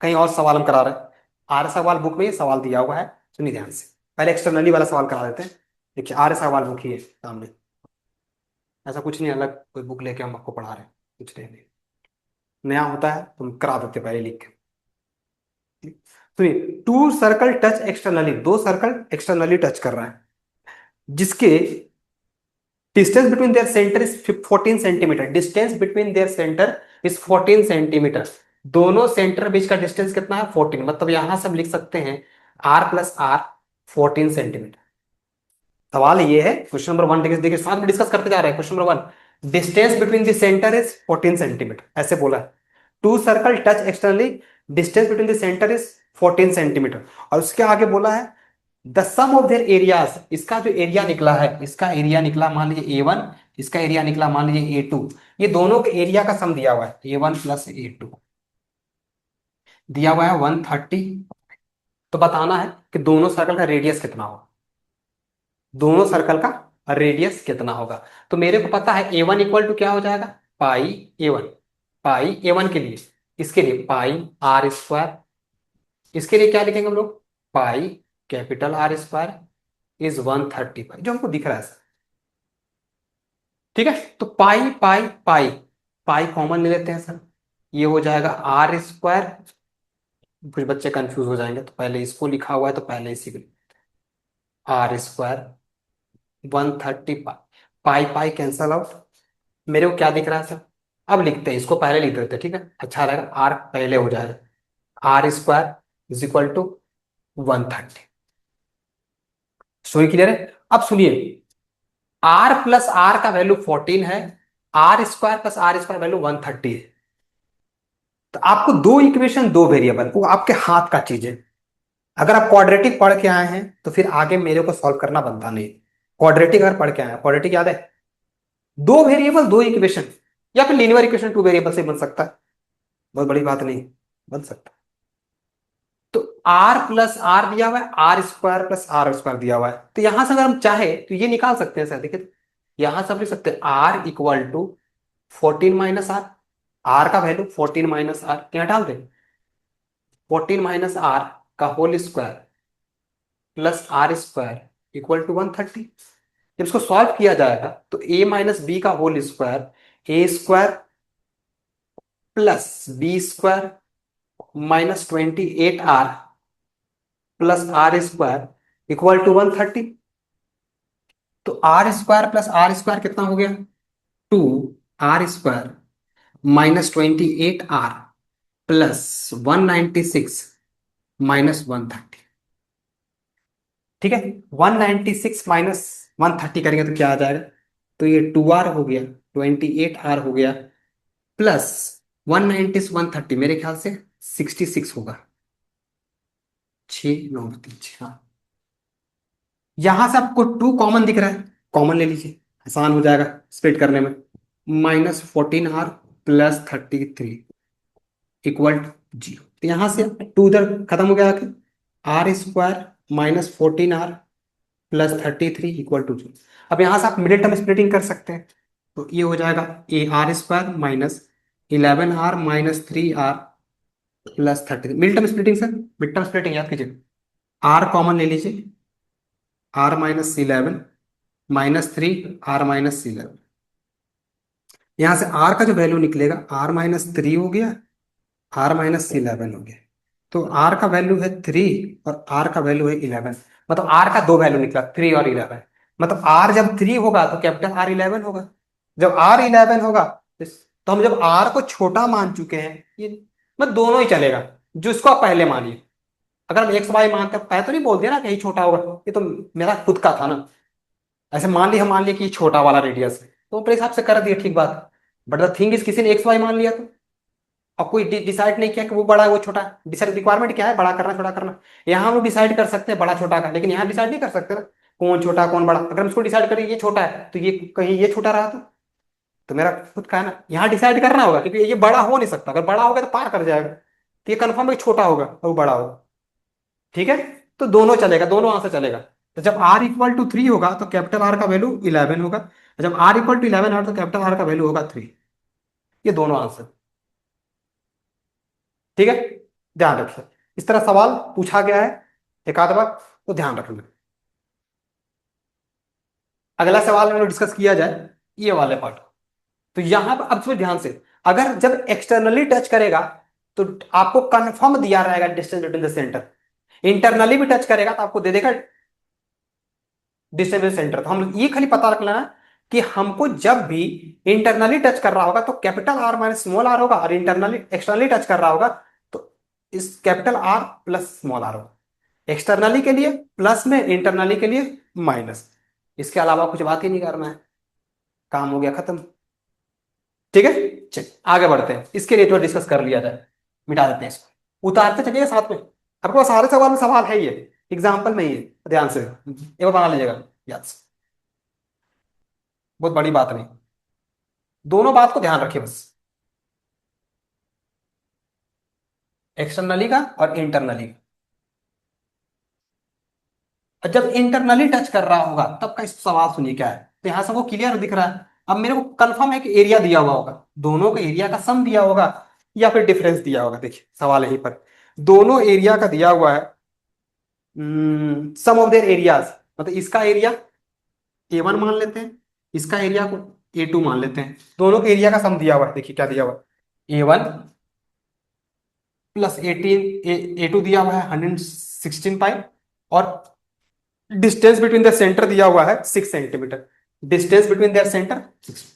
[SPEAKER 1] कहीं और सवाल हम करा रहे हैं। आर एस अग्रवाल बुक में ये सवाल दिया हुआ है, सुनिए ध्यान से। पहले एक्सटर्नली वाला सवाल करा देते हैं। देखिए आर एस अग्रवाल बुक ही है सामने, ऐसा कुछ नहीं अलग कोई बुक लेके हम आपको पढ़ा रहे हैं, कुछ नहीं। नया होता है तो हम करा देते पहले लिख के। सुनिए, टू सर्कल टच एक्सटर्नली, दो सर्कल एक्सटर्नली टच कर रहा है जिसके distance between their centre is 14 centimetre. Distance between their centre is 14 centimetre. दोनों सेंटर बीच का डिस्टेंस कितना है, 14। मतलब यहां से हम लिख सकते हैं आर प्लस आर 14 सेंटीमीटर। सवाल ये है, क्वेश्चन नंबर वन, देखिए देखिए साथ में डिस्कस करते जा रहे हैं। Question number one, distance between the centre is 14 centimetre, ऐसे बोला है। Two circle touch externally, distance between the centre is 14 centimetre. और उसके आगे बोला है the sum of their areas. इसका जो एरिया निकला है, इसका एरिया निकला मान लीजिए A1, इसका एरिया निकला मान लीजिए A2। ये दोनों के एरिया का सम दिया हुआ है, A1 प्लस A2 दिया हुआ है 130। तो बताना है कि दोनों सर्कल का रेडियस कितना होगा, दोनों सर्कल का रेडियस कितना होगा। तो मेरे को पता है A1 इक्वल टू क्या हो जाएगा, पाई A1। पाई A1 के लिए, इसके लिए पाई आर स्क्वायर, इसके लिए क्या लिखेंगे हम लोग, pi capital R square is 130 पाई, जो हमको दिख रहा है। ठीक है, तो पाई पाई पाई, पाई कॉमन ले लेते हैं सर, ये हो जाएगा आर स्क्वायर। कुछ बच्चे कंफ्यूज हो जाएंगे, तो पहले इसको लिखा हुआ है तो पहले इसी को, R square 130 pi. Pi pi cancel out, मेरे को क्या दिख रहा है सर। अब लिखते हैं इसको, पहले लिख देते हैं, ठीक है, अच्छा रहेगा। आर पहले हो जाएगा, R square is equal to 130। Story clear है? अब सुनिए, आर प्लस आर का वैल्यू 14 है, R square plus R square value 130 है। तो आपको दो इक्वेशन दो वेरिएबल, वो आपके हाथ का चीज है। अगर आप क्वाड्रेटिक पढ़ के आए हैं तो फिर आगे मेरे को सॉल्व करना बनता नहीं। क्वाड्रेटिक अगर पढ़ के आए हैं, क्वाड्रेटिक याद है, दो वेरिएबल दो इक्वेशन, या फिर लीनियर इक्वेशन टू वेरिएबल से बन सकता है, बहुत बड़ी बात नहीं, बन सकता है। तो आर प्लस आर दिया हुआ है, R square plus R square दिया हुआ है। तो यहां से अगर हम चाहे तो ये निकाल सकते हैं सर, देखिए तो यहां से हम लिख सकते हैं R equal to 14 minus R. R का वैल्यू 14 माइनस आर क्या डाल दें, 14 माइनस आर का whole square plus R square equal to 130। जब इसको सॉल्व किया जाएगा तो ए माइनस बी का whole square, A square plus B square minus 28 R plus R square equal to 130। तो R square plus R square कितना हो गया, 2 R square minus 28 R plus 196 minus 130। ठीक है, 196 माइनस 130 करेंगे तो क्या आ जाएगा, तो ये 2 आर हो गया, 28 आर हो गया, प्लस 190 से 130 मेरे ख्याल से 66 होगा। 6 9 3 6, हाँ। यहां से आपको 2 कॉमन दिख रहा है, कॉमन ले लीजिए, आसान हो जाएगा स्प्लिट करने में। -14R +33 equal 0। तो यहां से 2 इधर खत्म हो गया आके, R² -14R +33 इक्वल टू 0। अब यहां से आप मिडिल टर्म स्प्लिटिंग कर सकते हैं। तो ये हो जाएगा AR² -11R -3R +33। Middle term splitting sir, mid term splitting याद कीजिए। R कॉमन ले लीजिए, R-11 -3 R-11। यहां से R का जो वैल्यू निकलेगा, R-3 हो गया, R-11 हो गया। तो R का वैल्यू है 3 और R का वैल्यू है 11। मतलब R का दो वैल्यू निकला, 3 और 11। मतलब R जब 3 होगा तो कैपिटल R 11 होगा। जब R 11 होगा तो हम जब R को छोटा मान चुके हैं, ये मतलब दोनों ही चलेगा, जो इसको आप पहले मानिए। अगर हम एक्स वाई मानते हैं, पहले तो नहीं बोल दिया ना कि यही छोटा होगा, ये तो मेरा खुद का था ना। ऐसे मान लिया कि ये छोटा वाला रेडियस है, तो अपने हिसाब से कर दिया, ठीक बात। बट द थिंग इज, किसी ने एक्स वाई मान लिया तो, अब कोई डिसाइड नहीं किया कि वो बड़ा है वो छोटा है। डिसाइड रिक्वायरमेंट क्या है, बड़ा करना छोटा करना। यहाँ हम लोग डिसाइड कर सकते हैं बड़ा छोटा का, लेकिन यहाँ डिसाइड नहीं कर सकते ना कौन छोटा कौन बड़ा। अगर हम इसको डिसाइड करें ये छोटा है, तो ये कहीं ये छोटा रहा तो मेरा खुद का है ना, यहाँ डिसाइड करना होगा, क्योंकि ये बड़ा हो नहीं सकता। अगर बड़ा होगा तो पार कर जाएगा, तो ये कंफर्म है कि छोटा होगा और वो बड़ा होगा। ठीक है, तो दोनों चलेगा, दोनों आंसर चलेगा। तो जब R = 3 होगा तो कैपिटल R का वैल्यू 11 होगा, जब R = 11 है तो कैपिटल R का वैल्यू होगा 3। ये दोनों आंसर। ठीक है, ध्यान रखिए, इस तरह सवाल पूछा गया है एक आध बार, तो ध्यान रखना। अगला सवाल हम लोग डिस्कस किया जाए, ये वाले पार्ट। तो यहां पर अब सुनिए ध्यान से, अगर जब एक्सटर्नली टच करेगा तो आपको कंफर्म दिया रहेगा distance between the centre. Internally भी टच करेगा तो आपको दे देगा डिस्टेंस सेंटर। तो हम ये खाली पता रखना है कि हमको जब भी इंटरनली टच कर रहा होगा तो capital R minus small r होगा, और इंटरनली एक्सटर्नली टच कर रहा होगा तो इस capital R plus small r होगा। एक्सटर्नली के लिए प्लस में, इंटरनली के लिए माइनस। इसके अलावा कुछ बात ही नहीं करना है, काम हो गया खत्म। ठीक है, चलिए आगे बढ़ते हैं, इसके लिए तो डिस्कस कर लिया जाए, मिटा देते हैं इसको, उतारते चलिए साथ में। आपके पास सारे सवाल में सवाल है, ये एग्जाम्पल में ही है, ध्यान से एक बार बना लीजिएगा याद से, बहुत बड़ी बात नहीं। दोनों बात को ध्यान रखिए बस, एक्सटर्नली का और इंटरनली का। और जब इंटरनली टच कर रहा होगा तब का इस सवाल सुनिए क्या है। तो यहां से वो क्लियर दिख रहा है। अब मेरे को कंफर्म है कि एरिया दिया हुआ होगा, दोनों का एरिया का सम दिया होगा या फिर डिफरेंस दिया होगा। देखिए सवाल यहीं पर, दोनों एरिया का दिया हुआ है, सम ऑफ देयर एरियाज। मतलब इसका एरिया A1 मान लेते हैं, इसका एरिया को A2 मान लेते हैं, दोनों के एरिया का सम दिया हुआ है। देखिए क्या दिया हुआ है, A1 प्लस 18 A2 दिया हुआ है 116 पाई, और डिस्टेंस बिटवीन द सेंटर दिया हुआ है 6 centimetre. Distance between their centre,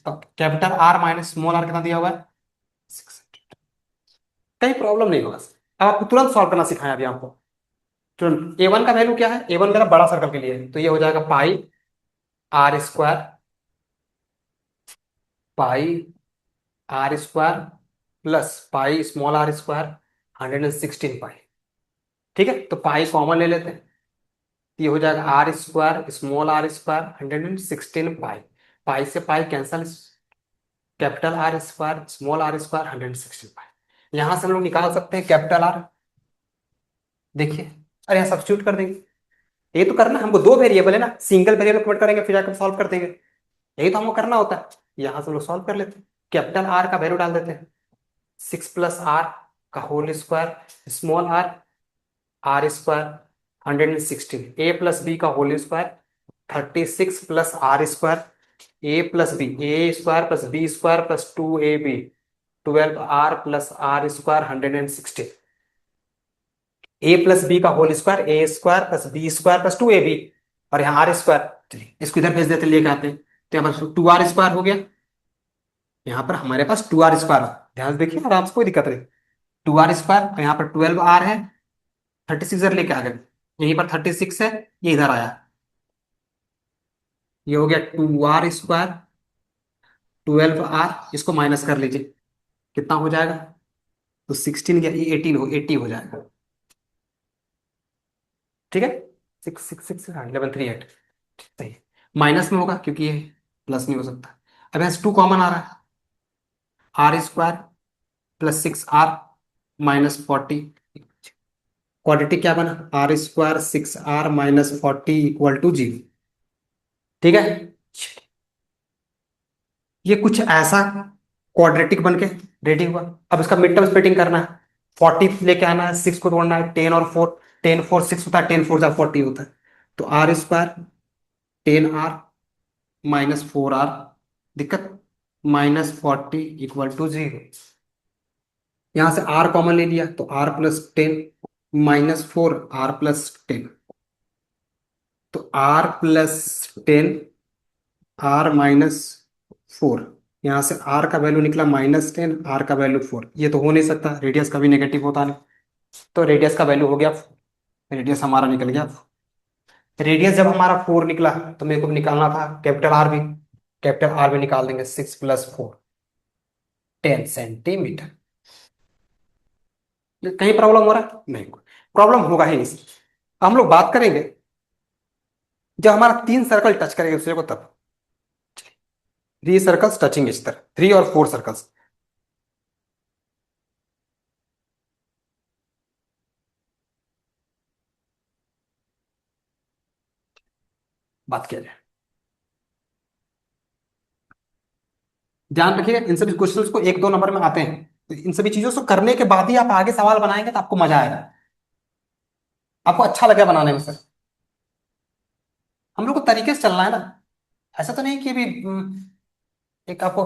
[SPEAKER 1] capital R minus small r कितना दिया हुआ है, 6 सेंटीमीटर। कहीं प्रॉब्लम नहीं होगा। अब आपको तुरंत सॉल्व करना सिखाया अभी आपको, तुरंत। A1 का वैल्यू क्या है, A1 मेरा बड़ा सर्कल के लिए है, तो ये हो जाएगा पाई R² plus pi small r², 116 पाई। ठीक है, तो पाई कॉमन ले लेते हैं, ये हो जाएगा R² स्मॉल r² 116 पाई। पाई से पाई cancel, capital R² small r² 116 पाई। यहां से हम लोग निकाल सकते हैं कैपिटल R। देखिए, अरे यहाँ सब्स्टिट्यूट कर देंगे, ये तो करना हमको, दो वेरिएबल है ना, सिंगल वेरिएबल कन्वर्ट करेंगे फिर जाकर सॉल्व कर देंगे, यही तो हमको करना होता है। यहां से हम लोग सॉल्व कर लेते हैं, कैपिटल R का वैल्यू डाल देते हैं, 6 + R का whole square small R² 116, A+B का whole square 36 + R², A+B A² + B² + 2AB 12R + R² 116, A+B का whole square A² + B² + 2AB, और यहाँ R²। चलिए इसको इधर भेज देते, लेके आते हैं, तो यहाँ पर 2R² हो गया। यहाँ पर हमारे पास 2R², ध्यान से देखिए आराम से, कोई दिक्कत नहीं। 2R², तो यहाँ पर 12R है, 36 इधर लेके आ गए, यहीं पर 36 है, ये इधर आया, ये हो गया 2R², 12R, इसको माइनस कर लीजिए, कितना हो जाएगा? तो 16 या 18 हो 80 हो जाएगा। ठीक है, 6 6 6 11 3 8 सही। माइनस में होगा क्योंकि ये प्लस नहीं हो सकता। अब यहाँ 2 कॉमन आ रहा है, R² +6R -40। क्वाड्रेटिक क्या बना? R² 6R -40 = 0। ठीक है, ये कुछ ऐसा क्वाड्रेटिक बन के रेडी हुआ। अब इसका मिड टर्म स्प्लिटिंग करना है, 40 लेके आना है, 6 को तोड़ना है, 10 और 4, 10 4 6 होता है, 10 4 40 होता है। तो R² 10R -4R, दिक्कत, -40 = 0। यहां से R कॉमन ले लिया तो R+10 -4R+10, तो R+10 R-4, यहां से R का वैल्यू निकला -10, R का वैल्यू 4। ये तो हो नहीं सकता, रेडियस कभी नेगेटिव होता नहीं। तो रेडियस का वैल्यू हो गया, रेडियस हमारा निकल गया। रेडियस जब हमारा 4 निकला तो मेरे को निकालना था कैपिटल आर भी। कैपिटल आर भी निकाल देंगे, 6 + 4 10 सेंटीमीटर। कहीं प्रॉब्लम हो रहा है? नहीं, प्रॉब्लम होगा ही नहीं। हम लोग बात करेंगे जब हमारा 3 सर्कल टच करेंगे दूसरे को तब। 3 सर्कल्स टचिंग इच अदर, 3 और 4 सर्कल्स। बात किया जाए, ध्यान रखिएगा इन सभी क्वेश्चंस को 1 2 नंबर में आते हैं, तो इन सभी चीजों को करने के बाद ही आप आगे सवाल बनाएंगे तो आपको मजा आएगा, आपको अच्छा लगेगा बनाने में सर। हम लोग को तरीके से चलना है ना, ऐसा तो नहीं कि अभी एक आपको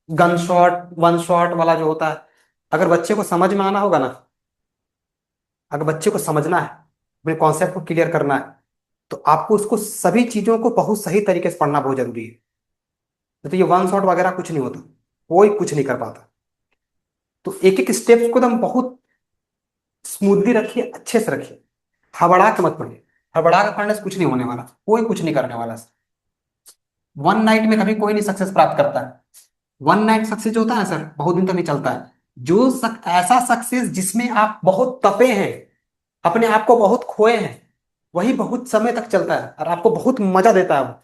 [SPEAKER 1] गन शॉट वन शॉट वाला जो होता है। अगर बच्चे को समझ में आना होगा ना, अगर बच्चे को समझना है, अपने कॉन्सेप्ट को क्लियर करना है, तो आपको उसको सभी चीजों को बहुत सही तरीके से पढ़ना बहुत जरूरी है। तो ये वन शॉट वगैरह कुछ नहीं होता, कोई कुछ नहीं कर पाता। तो एक एक स्टेप्स को एकदम बहुत स्मूथली रखिए, अच्छे से रखिए, हबड़ा के मत पढ़िए। हबड़ा के पढ़ने से कुछ नहीं होने वाला, कोई कुछ नहीं करने वाला। वन नाइट में कभी कोई नहीं सक्सेस प्राप्त करता है। वन नाइट सक्सेस जो होता है सर, बहुत दिन तक नहीं चलता है। ऐसा सक्सेस जिसमें आप बहुत तपे हैं, अपने आप को बहुत खोए हैं, वही बहुत समय तक चलता है और आपको बहुत मजा देता है वो।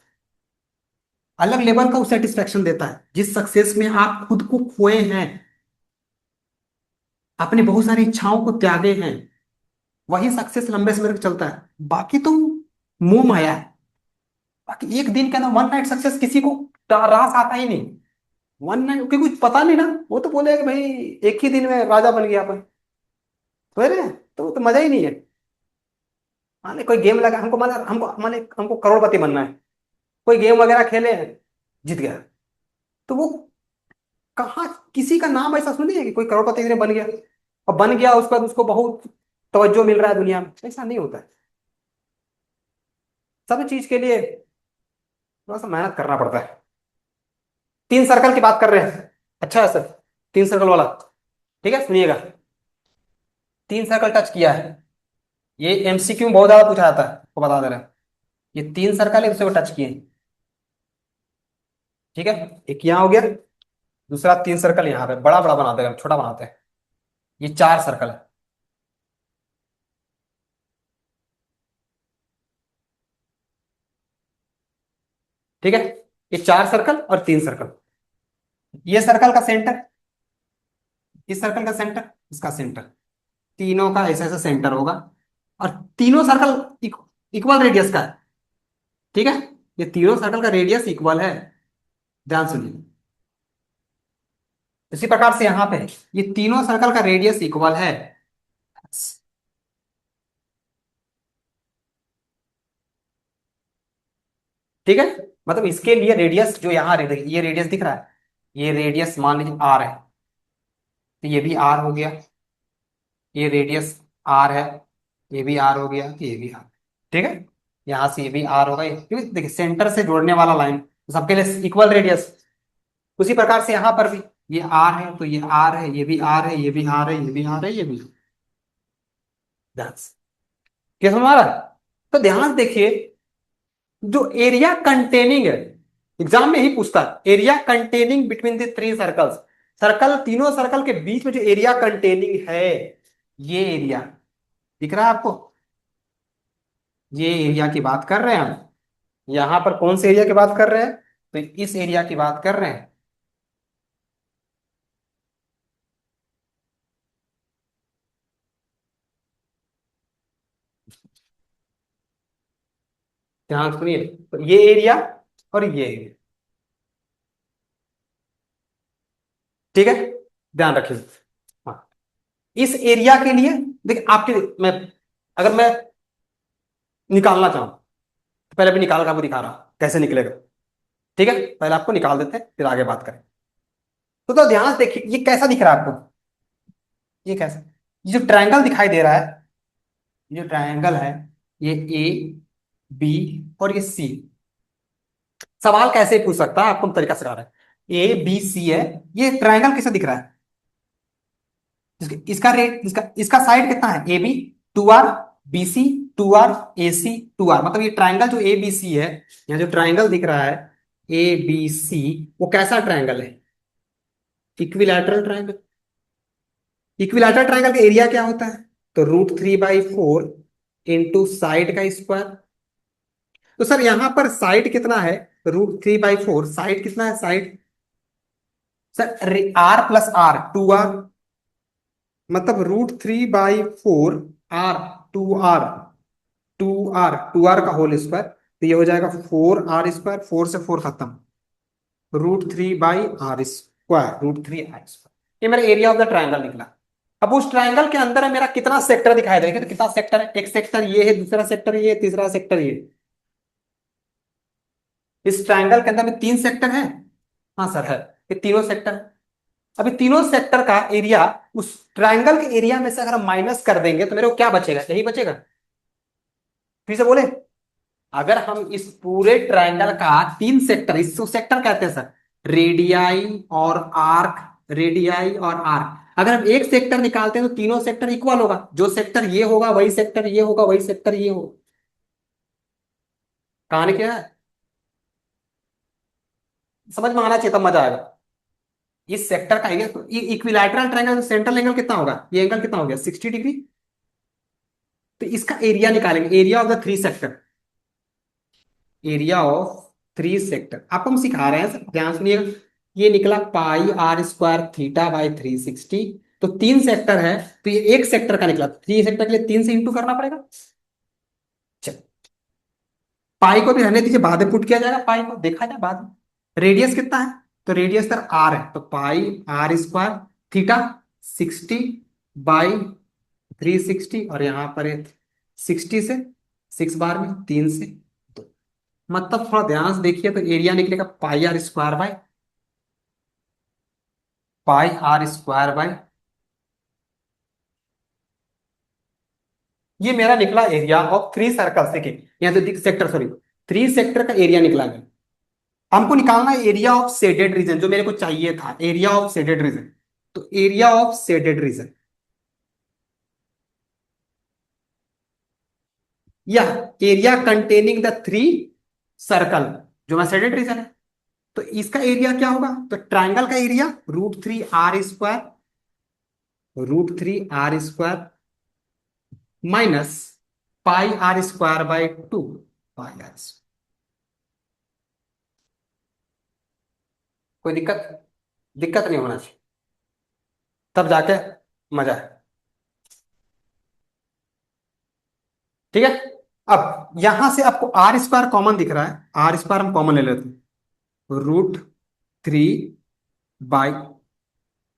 [SPEAKER 1] अलग लेवल का वो सेटिस्फेक्शन देता है जिस सक्सेस में आप खुद को खोए हैं, अपनी बहुत सारी इच्छाओं को त्यागे हैं, वही सक्सेस लंबे समय तक चलता है। बाकी तो मोह माया है। बाकी एक दिन के अंदर वन नाइट सक्सेस किसी को रास आता ही नहीं। वन नाइट क्योंकि कुछ पता नहीं ना, वो तो बोलेगा कि भाई एक ही दिन में राजा बन गया अपन, समझ रहे हैं? तो वो तो मजा ही नहीं है। माने कोई गेम लगा, हमको माने हमको करोड़पति बनना है, कोई गेम वगैरह खेले, जीत गया, तो वो कहाँ किसी का नाम ऐसा सुनिए कि कोई करोड़पति ने बन गया और बन गया उसके बाद उसको बहुत तवज्जो मिल रहा है दुनिया में? ऐसा नहीं होता है। सब चीज के लिए थोड़ा सा मेहनत करना पड़ता है। 3 सर्कल की बात कर रहे हैं, अच्छा है सर, 3 सर्कल वाला। ठीक है, सुनिएगा, 3 सर्कल टच किया है। ये एमसीक्यू में बहुत ज्यादा पूछा जाता है, आपको बता दे रहे हैं। ये 3 सर्कल है, दूसरे को टच किए। ठीक है, एक यहाँ हो गया, दूसरा 3 सर्कल यहाँ पे, बड़ा बड़ा बनाते हैं, छोटा बनाते हैं। ये 4 सर्कल है। ठीक है, ये 4 सर्कल और 3 सर्कल। ये सर्कल का सेंटर, इस सर्कल का सेंटर, इसका सेंटर, तीनों का ऐसा ऐसा सेंटर होगा। और तीनों सर्कल इक्वल रेडियस का है। ठीक है, ये तीनों सर्कल का रेडियस इक्वल है, ध्यान सुनिए। इसी प्रकार से यहां पे ये तीनों सर्कल का रेडियस इक्वल है। ठीक है, मतलब इसके लिए रेडियस जो यहाँ ये रेडियस दिख रहा है, ये रेडियस मान लीजिए आर है, तो ये भी आर हो गया। ये रेडियस आर है, ये भी आर हो गया, ये भी आर। ठीक है, यहाँ से ये भी आर होगा, क्योंकि देखिए सेंटर से जोड़ने वाला लाइन तो सबके लिए इक्वल रेडियस। उसी प्रकार से यहाँ पर भी ये आर है, तो ये आर है, ये भी आर है, ये भी आर है, ये भी आर है, ये भी। ध्यान से, क्या समझ आ रहा है? तो ध्यान से देखिए, जो एरिया कंटेनिंग है, एग्जाम में ही पूछता है, area containing between the 3 circles, circle, तीनों सर्कल के बीच में जो एरिया कंटेनिंग है, ये एरिया दिख रहा है आपको, ये एरिया की बात कर रहे हैं हम। यहां पर कौन से एरिया की बात कर रहे हैं? तो इस एरिया की बात कर रहे हैं। ध्यान सुनिए, तो ये एरिया और ये एरिया, ठीक है, ध्यान रखिए। हाँ, इस एरिया के लिए देखिए आपके, मैं अगर मैं निकालना चाहूं तो पहले भी निकाल कर आपको दिखा रहा हूं कैसे निकलेगा। ठीक है, पहले आपको निकाल देते हैं फिर आगे बात करें। तो ध्यान से देखिए, ये कैसा दिख रहा है आपको? ये कैसा, ये जो ट्रायंगल दिखाई दे रहा है, ये जो ट्रायंगल है, ये ए बी और ये सी। सवाल कैसे पूछ सकता है, आपको हम तरीका सिखा रहे हैं। ए बी सी है, ये ट्रायंगल कैसा दिख रहा है? इसका रेट, इसका इसका साइड कितना है? A B, 2R, B C, 2R, A C, 2R, मतलब ये ट्राइंगल जो ए बी सी है, यहाँ जो ट्राइंगल दिख रहा है ए बी सी, वो कैसा ट्राइंगल है? Equilateral triangle. इक्विलैटरल ट्राइंगल का एरिया क्या होता है? तो √3/4 इंटू साइड का स्क्वायर। तो सर यहां पर साइड कितना है? √3/4, साइड कितना है साइड? सर R+R, 2R, मतलब √3/4 R, 2R, 2R का होल स्क्वायर, तो ये हो जाएगा 4R², 4 से 4 खत्म, √3/R², ये मेरा एरिया ऑफ द ट्राइंगल निकला। अब उस ट्राइंगल के अंदर है मेरा कितना सेक्टर दिखाई देगा, तो कितना सेक्टर है? एक सेक्टर ये है, दूसरा सेक्टर ये है, तीसरा सेक्टर ये। इस ट्राइंगल के अंदर में 3 सेक्टर है। हाँ सर है, ये तीनों सेक्टर है। अभी तीनों सेक्टर का एरिया उस ट्राइंगल के एरिया में से अगर हम माइनस कर देंगे तो मेरे को क्या बचेगा? यही बचेगा। फिर से बोले, अगर हम इस पूरे ट्रायंगल का 3 सेक्टर, इसको सेक्टर कहते हैं सर, रेडियाई और आर्क, रेडियाई और आर्क, अगर हम एक सेक्टर निकालते हैं तो तीनों सेक्टर इक्वल होगा, जो सेक्टर ये होगा वही सेक्टर ये होगा, वही सेक्टर ये होगा। कहानी क्या है, समझ में आना चाहिए तब मजा आएगा। इस सेक्टर का area, equilateral triangle central angle कितना होगा? ये एंगल कितना हो गया? 60 डिग्री। तो इसका एरिया निकालेंगे, area of the 3 sector, area of 3 sector आपको हम सिखा रहे हैं सर, ध्यान सुनिएगा। ये निकला πr²θ/360। तो 3 सेक्टर है, तो ये एक सेक्टर का निकला, 3 सेक्टर के लिए 3 से इंटू करना पड़ेगा। चलो, पाई को भी रहने दीजिए, बाद में पुट किया जाएगा, पाई को देखा जाए बाद में। रेडियस कितना है? तो रेडियस सर आर है, तो πr², थीटा 60/360, और यहां पर 60 से 6 बार में 3 से, मतलब थोड़ा ध्यान से देखिए, तो एरिया निकलेगा πr²बाय ये मेरा निकला एरिया ऑफ 3 सर्कल। देखिए यहाँ तो सेक्टर, सॉरी, 3 सेक्टर का एरिया निकला है। हमको निकालना है एरिया ऑफ शेडेड रीजन, जो मेरे को चाहिए था, एरिया ऑफ शेडेड रीजन। तो एरिया ऑफ शेडेड रीजन या एरिया कंटेनिंग द 3 सर्कल, जो मैं शेडेड रीजन है, तो इसका एरिया क्या होगा? तो ट्राइंगल का area √3R² minus πr²/2 πr। कोई दिक्कत? दिक्कत नहीं होना चाहिए, तब जाके मजा है। ठीक है, अब यहां से आपको R² कॉमन दिख रहा है, R² हम कॉमन ले लेते हैं, √3 बाई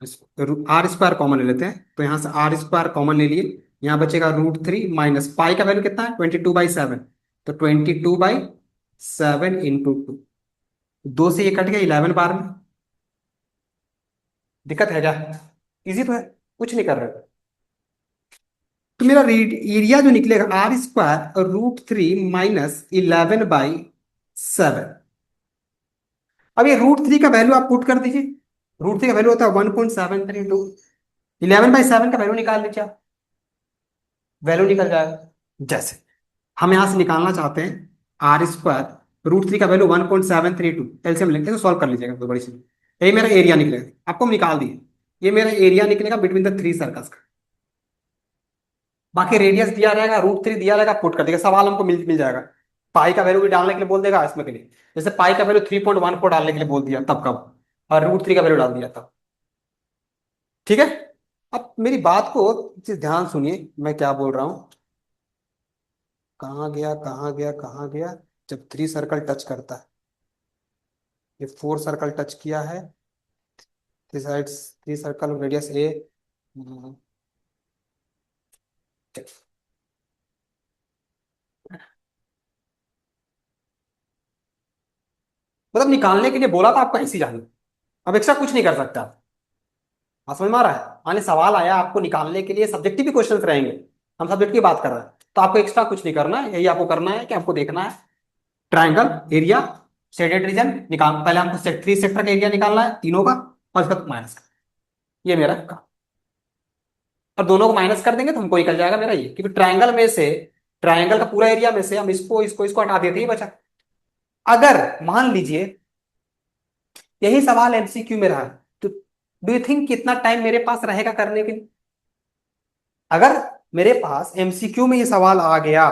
[SPEAKER 1] R² कॉमन ले लेते हैं, तो यहां से R² कॉमन ले लिए, यहां बचेगा √3 माइनस पाई का वैल्यू कितना है? 22/7, तो 22/7 इंटू 2, 2 से ये कट गया 11 बार में। दिक्कत है क्या? इजी तो है, कुछ नहीं कर रहे। तो मेरा एरिया जो निकलेगा R²√3 - 11/7। अब ये √3 का वैल्यू आप पुट कर दीजिए, √3 का वैल्यू होता है 1.73, 11/7 का वैल्यू निकाल लीजिए आप, वैल्यू निकल जाएगा। जैसे हम यहां से निकालना चाहते हैं R², √3 का वैल्यू 1.732, एलसीएम लेंगे तो सॉल्व कर लीजिएगा, कोई बड़ी सी। यही मेरा एरिया निकलेगा, आपको हम निकाल दिए। ये मेरा एरिया निकलेगा बिटवीन द थ्री सर्कल्स का। बाकी रेडियस दिया रहेगा, √3 दिया रहेगा, पुट कर देगा, सवाल हमको मिल मिल जाएगा। पाई का वैल्यू भी डालने के लिए बोल देगा इसमें के लिए। जैसे पाई का वैल्यू 3.14 डालने के लिए बोल दिया तब कब, और √3 का वैल्यू डाल दिया तब। ठीक है। अब मेरी बात को ध्यान सुनिए, मैं क्या बोल रहा हूं। कहाँ गया कहाँ गया कहाँ गया। जब थ्री सर्कल टच करता है, ये फोर सर्कल टच किया है, three sides, three circle radius A. मतलब निकालने के लिए बोला था आपको ऐसे ही जाना, अब एक्स्ट्रा कुछ नहीं कर सकता। हाँ समझ में आ रहा है। मान ली सवाल आया आपको निकालने के लिए, सब्जेक्टिव भी क्वेश्चन रहेंगे, हम सब्जेक्ट की बात कर रहे हैं, तो आपको एक्स्ट्रा कुछ नहीं करना है, यही आपको करना है कि आपको देखना है ट्राइंगल एरिया शेडेड रीजन निकाल, पहले हमको थ्री सेक्टर का एरिया निकालना है तीनों का, और उसका माइनस का। ये मेरा काम। और दोनों को माइनस कर देंगे तो हमको निकल जाएगा मेरा ये, क्योंकि ट्राइंगल में से, ट्राइंगल का पूरा एरिया में से हम इसको इसको इसको हटा देते ही बचा। अगर मान लीजिए यही सवाल एमसीक्यू में रहा, तो डू यू थिंक कितना टाइम मेरे पास रहेगा करने के लिए। अगर मेरे पास एमसीक्यू में ये सवाल आ गया,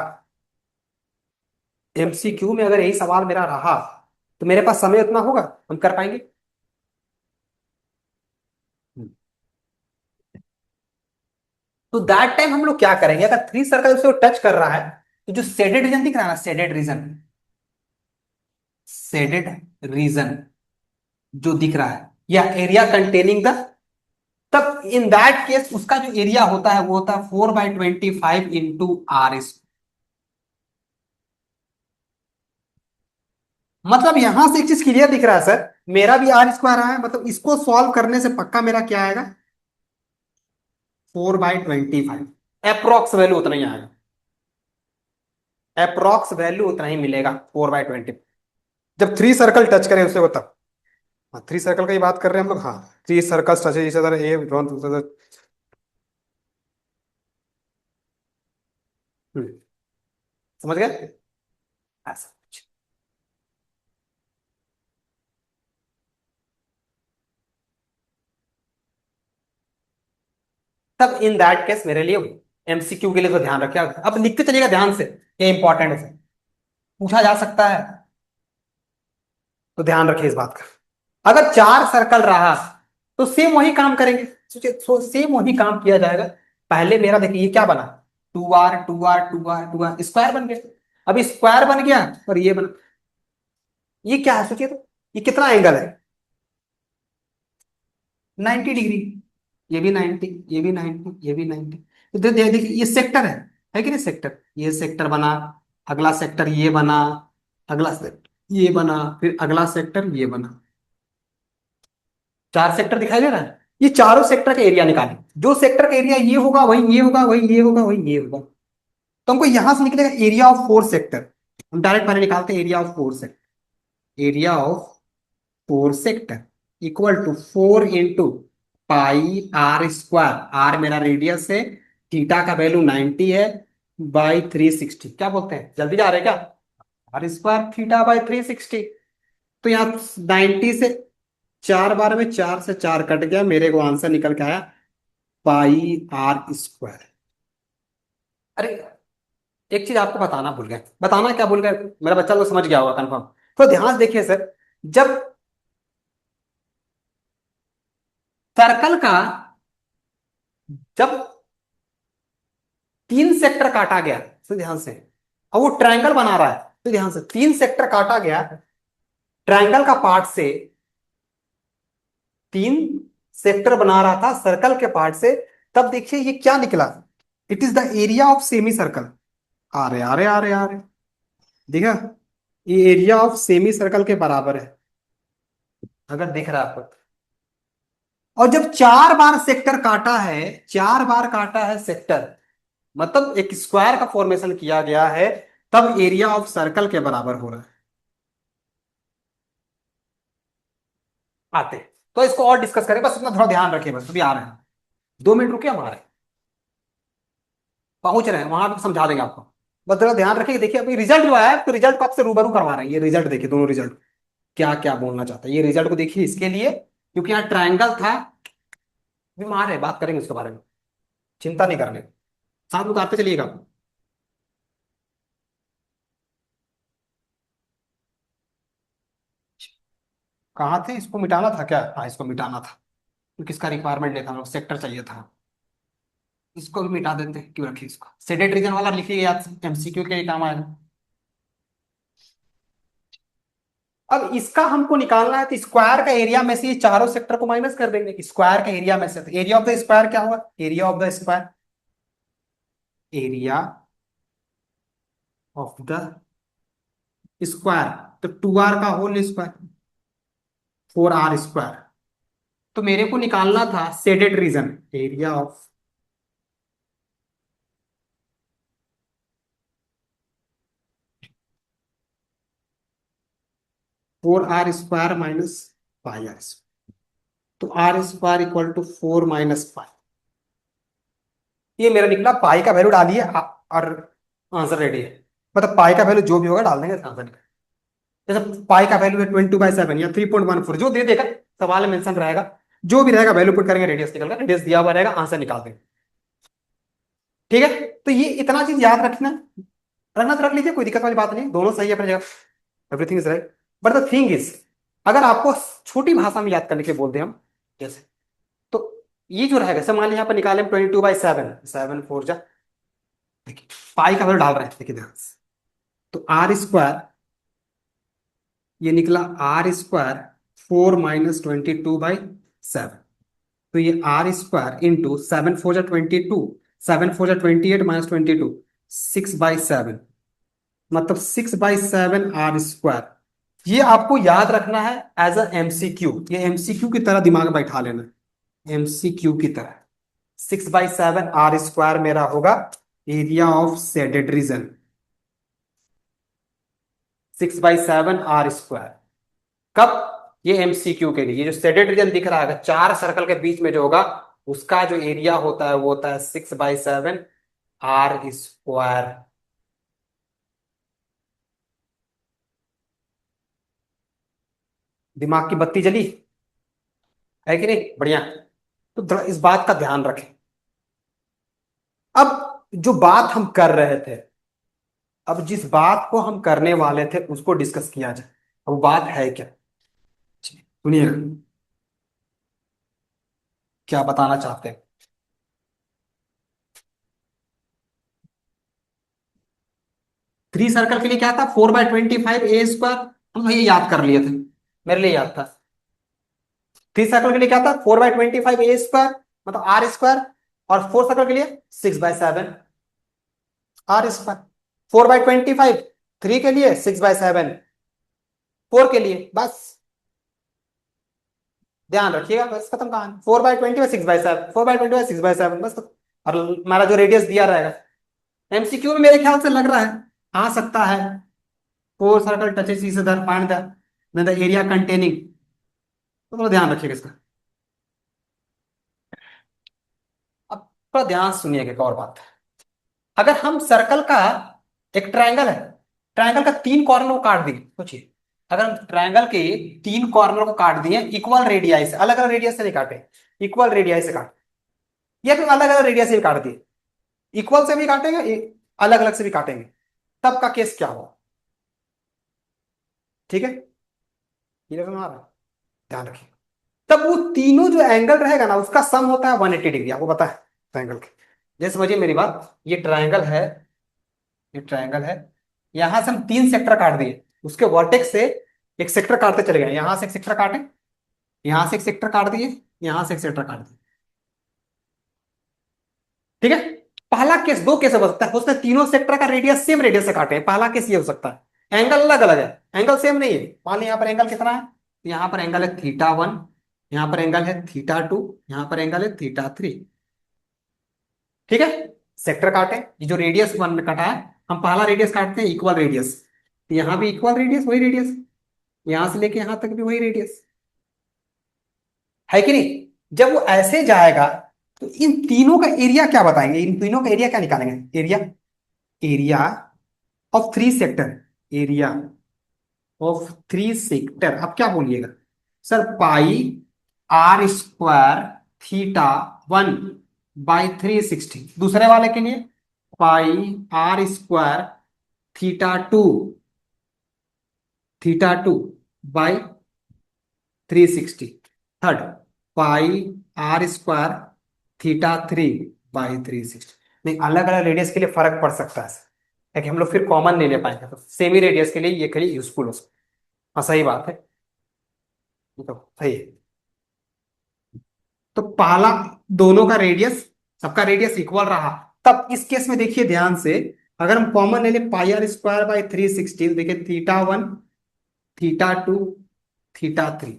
[SPEAKER 1] एमसीक्यू में अगर यही सवाल मेरा रहा, तो मेरे पास समय उतना होगा, हम कर पाएंगे। तो दैट टाइम हम लोग क्या करेंगे, अगर थ्री सर्कल से टच कर रहा है, तो जो शेडेड रीजन दिख रहा है ना, शेडेड रीजन, शेडेड रीजन जो दिख रहा है, या एरिया कंटेनिंग द, तब इन दैट केस उसका जो एरिया होता है वो होता है 4/25 × R। मतलब यहां से एक चीज क्लियर दिख रहा है सर, मेरा भी R² आया है, मतलब इसको सॉल्व करने से पक्का मेरा क्या आएगा, 4/25। अप्रोक्स वैल्यू उतना ही आएगा, अप्रोक्स वैल्यू उतना ही मिलेगा 4/20, जब थ्री सर्कल टच करें उसे वो तब। हाँ थ्री सर्कल की बात कर रहे हैं हम लोग, हाँ three circles touch each other are drawn. समझ गए ऐसा कुछ। तब इन दैट केस मेरे लिए एमसीक्यू के लिए तो ध्यान रखिए, अब लिखते चलिएगा ध्यान से, ये इंपॉर्टेंट है, पूछा जा सकता है, तो ध्यान रखिए इस बात का। अगर चार सर्कल रहा तो सेम वही काम करेंगे, सोचिए, सेम वही काम किया जाएगा। पहले मेरा देखिए ये क्या बना, 2R 2R 2R 2R square बन गया। अब स्क्वायर बन गया और ये बना, ये क्या है सोचिए तो, ये कितना एंगल है, 90 डिग्री। ये भी 90, ये भी 90, ये भी 90। तो देखिए ये सेक्टर है कि नहीं सेक्टर, ये सेक्टर बना, अगला सेक्टर ये बना, अगला सेक्टर ये बना, फिर अगला सेक्टर ये बना, चार सेक्टर दिखाई दे रहा है। ये चारों सेक्टर का एरिया निकालें, जो सेक्टर का एरिया ये होगा वही ये होगा, वही ये होगा वही ये होगा, तो हमको यहां से निकलेगा एरिया ऑफ फोर सेक्टर। हम डायरेक्ट पहले निकालते हैं area of four sector, area of four sector equal to 4 × πr², R मेरा रेडियस है, थीटा का वैल्यू 90 है, बाई 360, क्या बोलते हैं जल्दी जा रहे हैं क्या, R²θ/360। तो यहाँ 90 से, चार बार में चार से चार कट गया, मेरे को आंसर निकल के आया πr²। अरे एक चीज आपको बताना भूल गए, बताना क्या भूल गए, मेरा बच्चा तो समझ गया होगा कंफर्म। तो ध्यान से देखिए सर, जब सर्कल का, जब तीन सेक्टर काटा गया, तो ध्यान से, अब वो ट्रायंगल बना रहा है, तो ध्यान से तीन सेक्टर काटा गया ट्रायंगल का पार्ट से, तीन सेक्टर बना रहा था सर्कल के पार्ट से, तब देखिए ये क्या निकला, it is the area of semi circle. आ रहे देखा, ये एरिया ऑफ सेमी सर्कल के बराबर है, अगर दिख रहा है आपको। और जब चार बार सेक्टर काटा है, चार बार काटा है सेक्टर, मतलब एक स्क्वायर का फॉर्मेशन किया गया है, तब एरिया ऑफ सर्कल के बराबर हो रहा है। आते हैं। तो इसको और डिस्कस करें, बस इतना थोड़ा ध्यान रखिए, बस अभी आ रहे हैं, 2 मिनट रुके, हम आ रहे हैं, पहुंच रहे हैं वहां भी समझा देंगे आपको। बस थोड़ा ध्यान रखिए, देखिए अभी रिजल्ट जो आया है, तो रिजल्ट को आपसे रूबरू करवा रहे हैं, ये रिजल्ट देखिए, दोनों रिजल्ट क्या क्या बोलना चाहता है, ये रिजल्ट को देखिए, इसके लिए क्योंकि यहाँ ट्रायंगल था। बीमार है, बात करेंगे उसके बारे में, चिंता नहीं करने, साथ में उतारते चलिएगा। कहाँ थे, इसको मिटाना था क्या? हाँ, इसको मिटाना था। किसका रिक्वायरमेंट नहीं था, सेक्टर चाहिए था। इसको भी मिटा देते, क्यों रखे इसको, सेडेड रीजन वाला लिखिए याद से, एमसीक्यू के लिए काम आएगा। अब इसका हमको निकालना है, तो स्क्वायर का एरिया में से ये चारों सेक्टर को माइनस कर देंगे, स्क्वायर का एरिया में से। तो एरिया ऑफ द स्क्वायर क्या होगा? Area of the square, area of the square, तो 2r का होल स्क्वायर, 4r स्क्वायर। तो मेरे को निकालना था shaded region, area of 4r square minus 5r। तो आर स्क्वायर इक्वल टू 4 - 5। ये मेरा निकला, पाई का वैल्यू डालिए और आंसर रेडी है। मतलब पाई का वैल्यू जो भी होगा डाल देंगे आंसर निकल। जैसे पाई का वैल्यू है 22/7 या 3.14, जो दे देगा सवाल में मेंशन रहेगा, जो भी रहेगा वैल्यू पुट करेंगे, रेडियस निकल कर, रेडियस दिया हुआ रहेगा, आंसर निकाल देंगे। ठीक है, तो ये इतना चीज याद रखना, रखना तो रख लीजिए, कोई दिक्कत वाली बात नहीं, दोनों सही है अपनी जगह, everything is right. But the thing is, अगर आपको छोटी भाषा में याद करने के बोलते हैं हम, जैसे, तो ये जो रहेगा, जैसे मान लीजिए यहाँ पर निकाले 22/7, 7 4 जा, देखिए पाई का वैल्यू डाल रहे हैं, देखिए ध्यान से। तो आर स्क्वायर, ये निकला आर स्क्वायर 4 - 22/7। तो ये आर स्क्वायर इंटू 7 4 जा 22, 7 4 जा 28 -22, 6/7, मतलब 6/7 r स्क्वायर। ये आपको याद रखना है एज अ एमसीक्यू, ये एमसीक्यू की तरह दिमाग में बैठा लेना, एमसीक्यू की तरह। 6/7 r स्क्वायर मेरा होगा area of shaded region, 6/7 r square. कब? ये एमसीक्यू के लिए, ये जो शेडेड रीजन दिख रहा है चार सर्कल के बीच में जो होगा, उसका जो एरिया होता है वो होता है 6/7 r स्क्वायर। दिमाग की बत्ती जली है कि नहीं? बढ़िया। तो थोड़ा इस बात का ध्यान रखें। अब जो बात हम कर रहे थे, अब जिस बात को हम करने वाले थे उसको डिस्कस किया जाए। अब वो बात है क्या, सुनिएगा, क्या बताना चाहते हैं। 3 सर्कल के लिए क्या था, 4/25 a स्क्वायर, हम ये याद कर लिए थे, मेरे लिए याद था। 3 सर्कल के लिए क्या था, 4/25 a स्क्वायर, मतलब r स्क्वायर। और 4 सर्कल के लिए 6/7 r स्क्वायर। 4/25, 3 के लिए 6/7, 4 के लिए, बस ध्यान रखिएगा, बस खत्म कहानी। 4/20 / 6/7, 4/20 / 6/7, बस खत्म। और हमारा जो रेडियस दिया रहेगा, एमसीक्यू में मेरे ख्याल से लग रहा है आ सकता है, 4 circle touches each other, find the area containing. तो थोड़ा ध्यान रखिएगा इसका। अब थोड़ा ध्यान सुनिएगा, एक और बात, अगर हम सर्कल का, एक ट्रायंगल है, ट्रायंगल का 3 कॉर्नर को काट दिए, सोचिए, अगर हम ट्रायंगल के 3 कॉर्नर को काट दिए इक्वल रेडियाई से, अलग अलग रेडियस से नहीं काटे, इक्वल रेडियाई से काटे, या फिर अलग अलग रेडियस से भी काट दिए, इक्वल से भी काटेंगे, अलग अलग से भी काटेंगे, तब का केस क्या होगा? ठीक है, ये समझ में आ रहा है? ध्यान रखिए, तब वो तीनों जो एंगल रहेगा ना, उसका सम होता है 180 डिग्री, आपको पता है ट्रायंगल के। जैसे समझिए मेरी बात, ये ट्रायंगल है, ये ट्रायंगल है, यहां से हम 3 सेक्टर काट दिए, उसके वर्टेक्स से एक सेक्टर काटते चले गए, यहां से एक सेक्टर काटे, यहां से एक सेक्टर काट दिए, यहां से एक सेक्टर काट दिए। ठीक है, पहला केस, दो केस हो सकता है, उसने तीनों सेक्टर का रेडियस सेम रेडियस से काटे हैं, पहला केस ये हो सकता है। एंगल अलग अलग है, एंगल सेम नहीं है, मान लीजिए यहाँ पर एंगल कितना है, तो यहाँ पर एंगल है θ1, यहाँ पर एंगल है θ2, यहाँ पर एंगल है θ3। ठीक है, सेक्टर काटे, ये जो रेडियस वन में कटा है, हम पहला रेडियस काटते हैं इक्वल रेडियस, तो यहाँ भी इक्वल रेडियस, वही रेडियस, यहां से लेके यहां तक भी वही रेडियस, है कि नहीं? जब वो ऐसे जाएगा, तो इन तीनों का एरिया क्या बताएंगे, इन तीनों का एरिया क्या निकालेंगे, area, area of 3 sector, area of 3 sector. अब क्या बोलिएगा sir, pi are square theta 1/360। दूसरे वाले के लिए pi are square theta 2 theta 2/360। Third, pi are square theta 3/360। नहीं, अलग अलग रेडियस के लिए फर्क पड़ सकता है, ताकि हम लोग फिर कॉमन नहीं ले पाएंगे, तो सेमी रेडियस के लिए ये के लिए यूजफुल हो सकता है। हाँ सही बात है, तो सही है। तो पहला, दोनों का रेडियस, सबका रेडियस इक्वल रहा, तब इस केस में देखिए ध्यान से, अगर हम कॉमन ले लें पाई r² / 360, तो देखिए थीटा 1 थीटा 2 थीटा 3,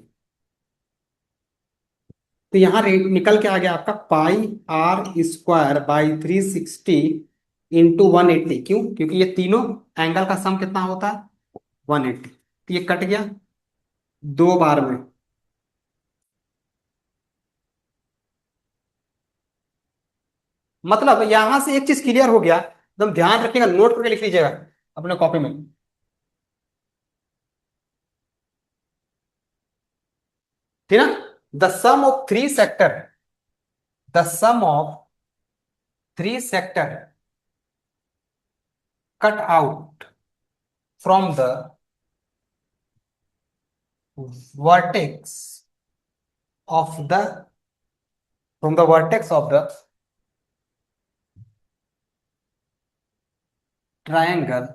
[SPEAKER 1] तो यहां निकल के आ गया आपका पाई r² / 360 इंटू 180। क्यों? क्योंकि ये तीनों एंगल का सम कितना होता है? 180। तो ये कट गया दो बार में। मतलब यहां से एक चीज क्लियर हो गया, एकदम ध्यान रखिएगा, नोट करके लिख लीजिएगा अपने कॉपी में। ठीक ना? The sum of 3 sector cut out from the vertex of the from the vertex of the triangle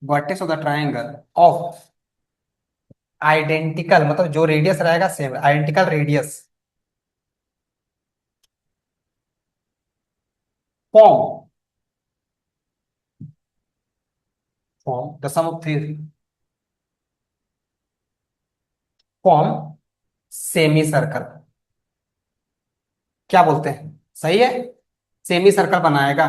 [SPEAKER 1] vertex of the triangle of identical, मतलब जो रेडियस रहेगा same, identical radius form form the sum of three form semi circle. क्या बोलते हैं? सही है, सेमी सर्कल बनाएगा।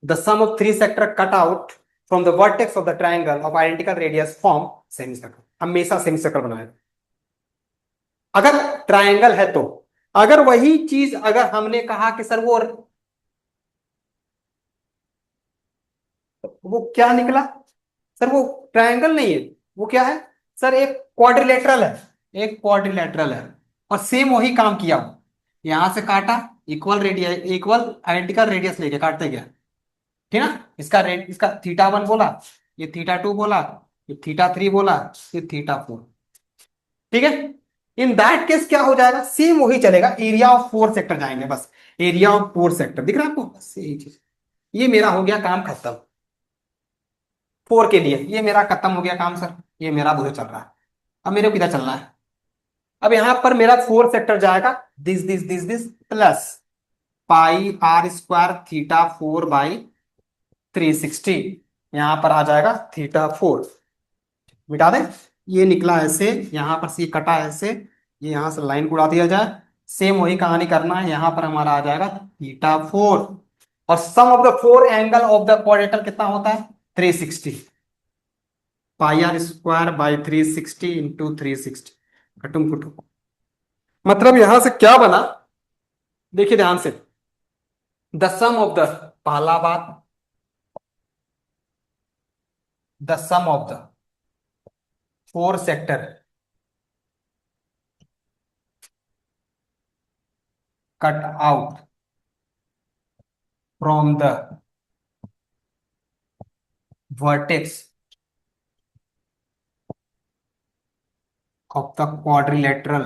[SPEAKER 1] The sum of 3 sector cut out from the vertex of the triangle of identical radius form semi circle. हमेशा सेमी सर्कल बनाएगा अगर ट्रायंगल है तो। अगर वही चीज अगर हमने कहा कि सर वो क्या निकला, सर वो ट्रायंगल नहीं है, वो क्या है? सर एक क्वाड्रिलेटरल है, एक क्वाड्रिलेटरल है, और सेम वही काम किया वो, यहां से काटा, equal radius, equal identical radius लेके काटते गया। ठीक ना? इसका रेड, इसका थीटा 1 बोला, ये थीटा 2 बोला, ये थीटा 3 बोला, ये थीटा 4। ठीक है? इन दैट केस क्या हो जाएगा? सेम वही चलेगा, एरिया ऑफ 4 सेक्टर जाएंगे बस। एरिया ऑफ 4 सेक्टर दिख रहा है आपको? बस यही चीज, ये मेरा हो गया काम खत्म। 4 के लिए ये मेरा खत्म हो गया काम सर, ये मेरा बुरे चल रहा है। अब मेरे को किधर चलना है? अब यहां पर मेरा 4 सेक्टर जाएगा, दिस प्लस पाई r² /360, यहां पर आ जाएगा थीटा 4। मिटा दें, ये निकला ऐसे, यहां पर से ये कटा ऐसे, ये यहां से लाइन को उड़ा दिया जाए, सेम वही कहानी करना है, यहां पर हमारा आ जाएगा थीटा 4। और sum of the 4 angle of the quadrilateral कितना होता है? 360। पाई r² / 360 इंटू 360, कटुम कुटुम। मतलब यहां से क्या बना, देखिए ध्यान से, द सम ऑफ द, पहला बात, the sum of the 4 sector cut out from the vertex of the quadrilateral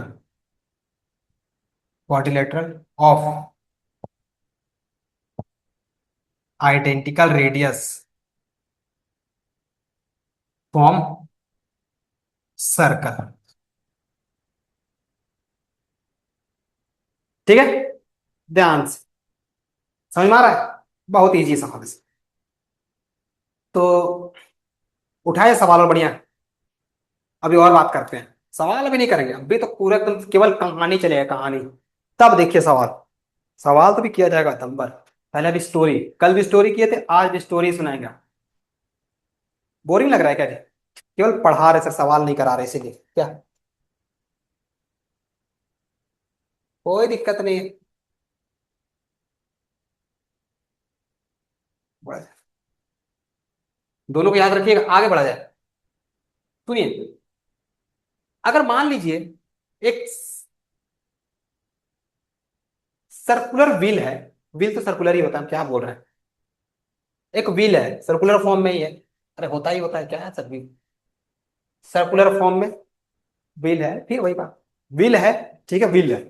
[SPEAKER 1] of identical radius form circle. ठीक है, ध्यान से समझ में आ रहा है? बहुत इजी सवाल है। तो उठाए सवाल और बढ़िया, अभी और बात करते हैं। सवाल अभी नहीं करेंगे, अभी तो पूरा एकदम केवल कहानी चलेगा, कहानी। तब देखिए सवाल, सवाल तो भी किया जाएगा नंबर। पहले भी स्टोरी, कल भी स्टोरी किए थे, आज भी स्टोरी सुनाएंगे। बोरिंग लग रहा है क्या जी? केवल पढ़ा रहे सर, सवाल नहीं करा रहे, इसीलिए क्या? कोई दिक्कत नहीं है, बढ़ा जाए। दोनों को याद रखिएगा, आगे बढ़ा जाए। सुनिए, अगर मान लीजिए एक सर्कुलर व्हील है, व्हील तो सर्कुलर ही होता है, हम क्या बोल रहे हैं, एक व्हील है सर्कुलर फॉर्म में ही है, अरे होता ही होता है, क्या है सर व्हील, सर्कुलर फॉर्म में व्हील है, ठीक है वही बात, व्हील है, ठीक है व्हील है,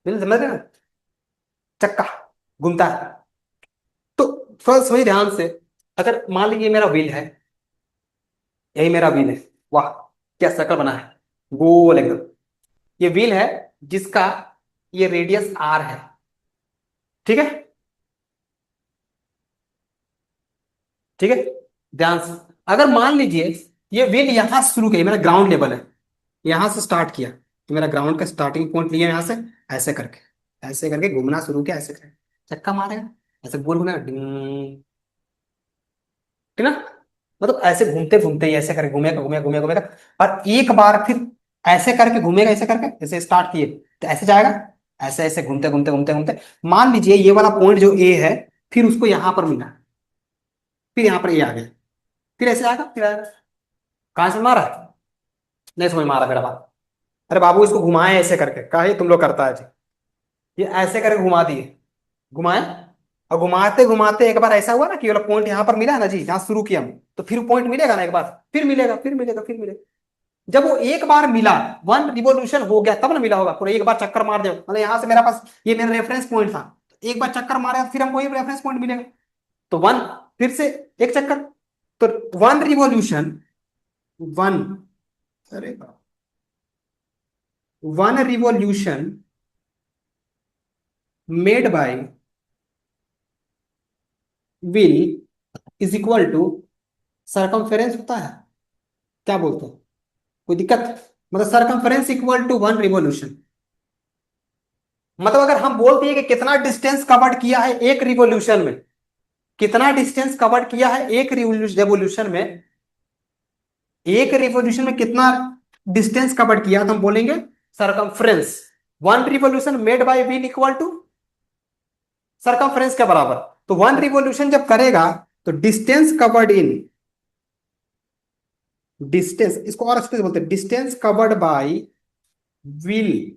[SPEAKER 1] व्हील समझ रहे हैं ना, चक्का घूमता है। तो थोड़ा समझिए ध्यान से, अगर मान लीजिए मेरा व्हील है, यही मेरा व्हील है, वाह क्या सर्कल बना है, गोल एकदम, ये व्हील है जिसका ये रेडियस आर है, ठीक है, ठीक है, ध्यान से। अगर मान लीजिए ये व्हील यहां से शुरू किया, मेरा ग्राउंड लेवल है, यहां से स्टार्ट किया, तो मेरा ग्राउंड का स्टार्टिंग पॉइंट लिया यहां से, ऐसे करके घूमना शुरू किया, ऐसे करके चक्का मारेगा, ऐसे गोल घूमेगा डिंग, ठीक ना, मतलब ऐसे घूमते घूमते ही ऐसे करके घूमेगा घूमेगा घूमेगा घूमेगा, और एक बार फिर ऐसे करके घूमेगा, ऐसे करके ऐसे स्टार्ट किए तो ऐसे जाएगा, ऐसे ऐसे घूमते घूमते घूमते घूमते, मान लीजिए ये वाला पॉइंट जो ए है, फिर उसको यहां पर मिला, फिर यहां पर ए आ गया, फिर ऐसे आएगा, फिर आएगा, कहां से मारा, नहीं समझ में आ रहा मेरा बात, अरे बाबू इसको घुमाए ऐसे करके, कहा तुम लोग करता है जी, ये ऐसे करके घुमा दिए, घुमाए, और घुमाते घुमाते एक बार ऐसा हुआ ना कि वाला पॉइंट यहाँ पर मिला है ना जी, जहां शुरू किया हम, तो फिर पॉइंट मिलेगा ना एक बार, फिर मिलेगा फिर मिलेगा फिर मिलेगा, जब वो एक बार मिला, वन रिवोल्यूशन हो गया तब ना मिला होगा, पूरा एक बार चक्कर मार दे, मतलब यहाँ से मेरे पास ये मेरा रेफरेंस पॉइंट था, एक बार चक्कर मारे फिर हमको ये रेफरेंस पॉइंट मिलेगा, तो वन, फिर से एक चक्कर, तो वन रिवोल्यूशन, वन, अरे one revolution made by wheel is equal to circumference होता है, क्या बोलते हैं, कोई दिक्कत, मतलब circumference equal to one revolution, मतलब अगर हम बोलते हैं कि कितना डिस्टेंस कवर्ड किया है एक रिवोल्यूशन में, कितना डिस्टेंस कवर्ड किया है एक रिवोल्यूशन में, एक रिवोल्यूशन में कितना डिस्टेंस कवर्ड किया, तो हम बोलेंगे circumference, one revolution made by wheel equal to circumference के बराबर, तो वन रिवोल्यूशन जब करेगा तो डिस्टेंस कवर्ड इन, डिस्टेंस इसको और अच्छे से बोलते हैं, distance covered by wheel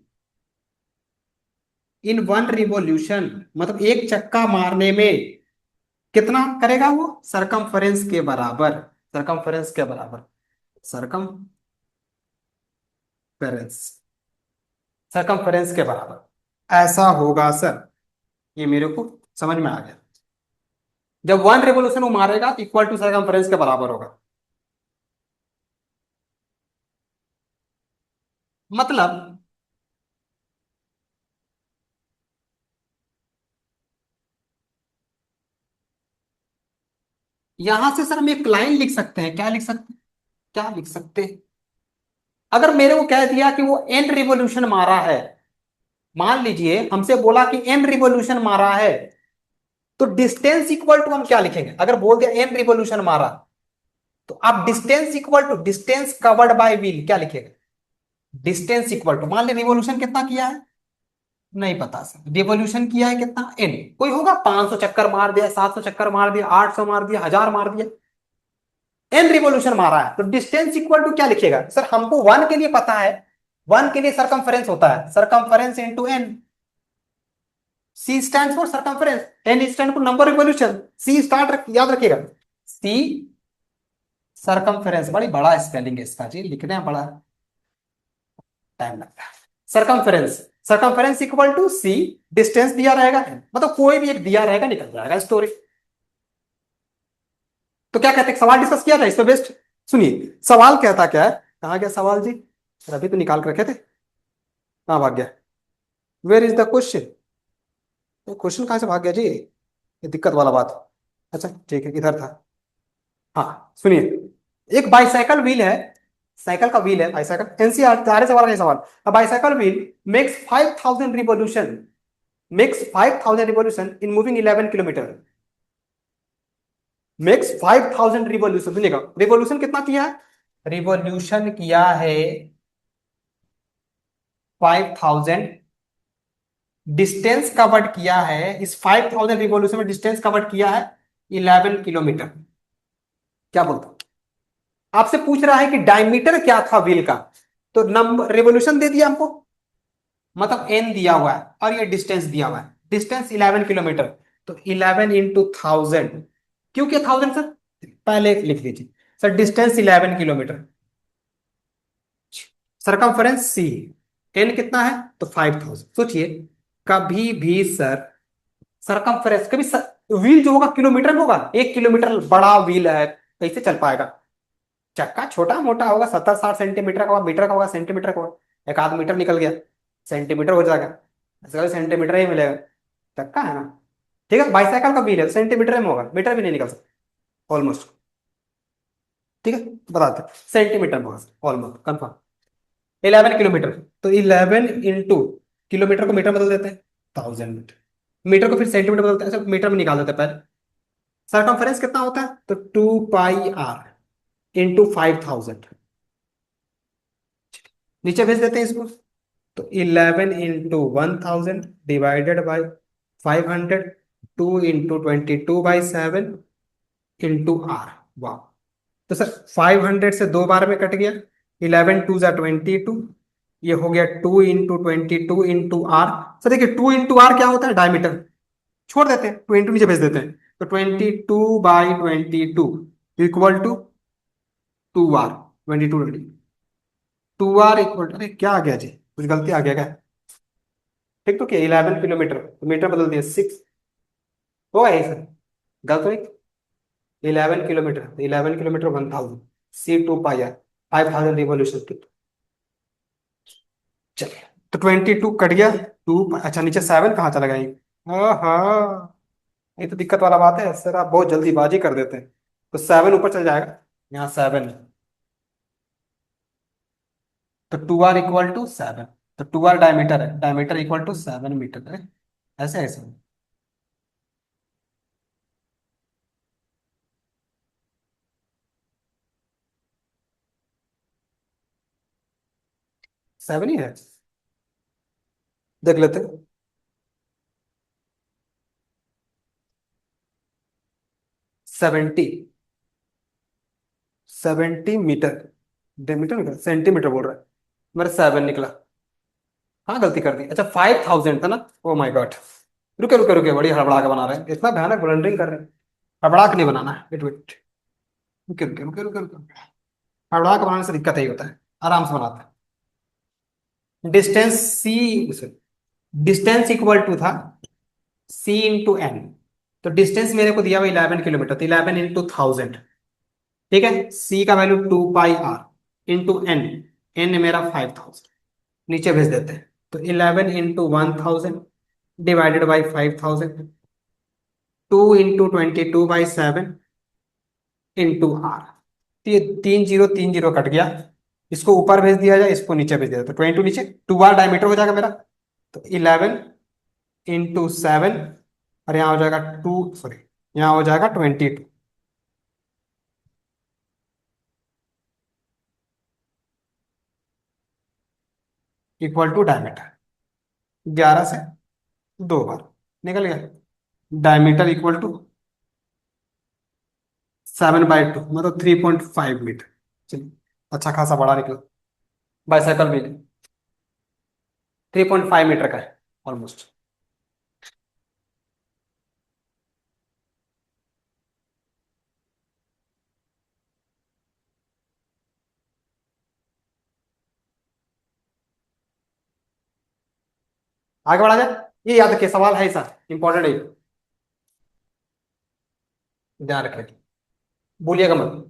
[SPEAKER 1] in one revolution, मतलब एक चक्का मारने में कितना करेगा वो, सरकमफ्रेंस के बराबर, सरकमफ्रेंस के बराबर, सरकमफ्रेंस, सरकमफ्रेंस के बराबर ऐसा होगा सर, ये मेरे को समझ में आ गया, जब वन रेवोल्यूशन वो मारेगा तो इक्वल टू सरकमफ्रेंस के बराबर होगा, मतलब यहां से सर हम एक लाइन लिख सकते हैं, क्या लिख सकते हैं, क्या लिख सकते हैं, अगर मेरे को कह दिया कि वो एन रिवोल्यूशन मारा है, मान लीजिए हमसे बोला कि एन रिवोल्यूशन मारा है, तो डिस्टेंस इक्वल टू हम क्या लिखेंगे, अगर बोल दिया एन रिवोल्यूशन मारा, तो आप distance equal to distance covered by wheel क्या लिखेगा, डिस्टेंस इक्वल टू, मान ली रिवोल्यूशन कितना किया है, नहीं पता सर, रिवोल्यूशन किया है कितना एन, कोई होगा 500 चक्कर मार दिया, 700 चक्कर मार दिया, 800 मार दिया, 1000 मार दिया, एन रिवोल्यूशन मारा है, तो डिस्टेंस इक्वल टू क्या लिखेगा सर, हमको वन के लिए पता है, वन के लिए सरकमफेरेंस होता है, circumference into N, C stand for circumference, N stand for number revolution, C start याद रखिएगा, सी सरकमफेरेंस, बड़ी बड़ा स्पेलिंग है इसका जी, लिखने में बड़ा टाइम लगता है, circumference, circumference equal to C, distance दिया रहेगा मतलब कोई भी एक दिया रहेगा, निकल जाएगा स्टोरी, तो क्या कहते हैं, सवाल डिस्कस किया था इस पे बेस्ट, सुनिए सवाल कहता क्या है, कहा गया सवाल जी, अभी तो निकाल कर रखे थे, कहाँ भाग गया, where is the question, question कहाँ से भाग गया जी, ये दिक्कत वाला बात, अच्छा ठीक है इधर था, हाँ सुनिए, एक बाईसाइकिल व्हील है, साइकिल का व्हील है बाईसाइकिल, एनसीआर सारे सवाल का ये सवाल, अ bicycle wheel makes 5000 revolution, makes 5000 revolution in moving 11 kilometre, makes 5000 revolution, सुनिएगा रिवोल्यूशन कितना किया है, रिवोल्यूशन किया है 5000, डिस्टेंस कवर्ड किया है इस 5000 रिवोल्यूशन में, डिस्टेंस कवर्ड किया है 11 किलोमीटर, क्या बोलता हूं? आपसे पूछ रहा है कि डायमीटर क्या था व्हील का, तो नंबर रेवोल्यूशन दे दिया हमको, मतलब एन दिया हुआ है और ये डिस्टेंस दिया हुआ है, डिस्टेंस 11 किलोमीटर। तो 11 × 1000, क्यों किया 1000 सर, पहले लिख लीजिए सर, डिस्टेंस 11 किलोमीटर, सरकमफेरेंस सी, एन कितना है तो 5000। सोचिए कभी भी सर सरकमफेरेंस, कभी व्हील जो होगा किलोमीटर में होगा, 1 किलोमीटर बड़ा व्हील है, कैसे चल पाएगा। चक्का छोटा मोटा होगा, 70-60 सेंटीमीटर का होगा, मीटर का होगा, सेंटीमीटर का होगा, एक आध मीटर निकल गया, सेंटीमीटर हो जाएगा, ऐसा सेंटीमीटर ही मिलेगा, चक्का है ना। ठीक है, बाईसाइकिल का व्हील है, सेंटीमीटर में होगा, मीटर भी नहीं निकल सकता ऑलमोस्ट। ठीक है, बताते हैं सेंटीमीटर में होगा ऑलमोस्ट कंफर्म। 11 किलोमीटर, तो 11 × किलोमीटर को मीटर में बदल देते हैं, 1000 मीटर, मीटर को फिर सेंटीमीटर बदलते हैं, अच्छा मीटर में निकाल देते हैं पहले। सरकमफेरेंस कितना होता है तो 2πr × 5000, नीचे भेज देते हैं इसको। तो 11 × 1000 डिवाइडेड बाई 500, 2 × 22/7 इंटू आर। वाह, तो सर 500 से 2 बार में कट गया, 11 × 2 = 22, ये हो गया 2 × 22 इंटू आर। सर देखिए 2 × r क्या होता है, डायमीटर, छोड़ देते हैं, 2 नीचे भेज देते हैं, तो 22/22 equal to 2r, 2r equal to, अरे क्या आ गया जी, कुछ गलती आ गया क्या, ठीक तो क्या 11 किलोमीटर, तो मीटर बदल दिया 6, होगा यही सर, गलत नहीं। 11 kilometre, 11 kilometre 1000, C 2πr, 5000 revolution. चलिए, तो 22 कट गया, टू, अच्छा नीचे 7 कहाँ चला गया ये? हाँ, ये तो दिक्कत वाला बात है सर, आप बहुत जल्दीबाजी कर देते हैं। तो 7 ऊपर चल जाएगा, यहाँ 7, तो 2r = 7, तो 2r डायमीटर है, डायमीटर इक्वल टू 7 मीटर है, ऐसे ऐसे 7 ही है, देख लेते हैं। 70, 70 मीटर, मीटर निकला, सेंटीमीटर बोल रहा है, मेरा 7 निकला। हाँ गलती कर दी, अच्छा 5000 था ना, ओ माय गॉड, रुके रुके रुके, बड़ी हड़बड़ा के बना रहे हैं, इतना भयानक ब्लंडरिंग कर रहे हैं। हड़बड़ा के नहीं बनाना है, वेट वेट, रुके रुके रुके रुके रुके, हड़बड़ा के बनाने से दिक्कत यही होता है, आराम से बनाते हैं। Distance C, distance equal to था C × n, तो डिस्टेंस मेरे को दिया हुआ 11 किलोमीटर, तो 11 × 1000, ठीक है, C का वैल्यू 2πr × n, n मेरा 5000, नीचे भेज देते हैं, तो 11 × 1000 डिवाइडेड बाई 5000, 2 × 22/7 इंटू आर। तो ये 3 0 3 0 कट गया, इसको ऊपर भेज दिया जाए, इसको नीचे भेज दिया, तो 22 नीचे, 2r डायमीटर हो जाएगा मेरा, तो 11 × 7, और यहाँ हो जाएगा 2, सॉरी यहाँ हो जाएगा 22, इक्वल टू डायमीटर, 11 से 2 बार निकल गया, डायमीटर इक्वल टू 7/2, मतलब 3.5 मीटर। चलिए, अच्छा खासा बड़ा निकला, बाइसाइकिल भी 3.5 मीटर का है ऑलमोस्ट। आगे बढ़ा जाए, ये याद रखिए सवाल है सर, इंपॉर्टेंट है, ध्यान रखिए, भूलिएगा मत।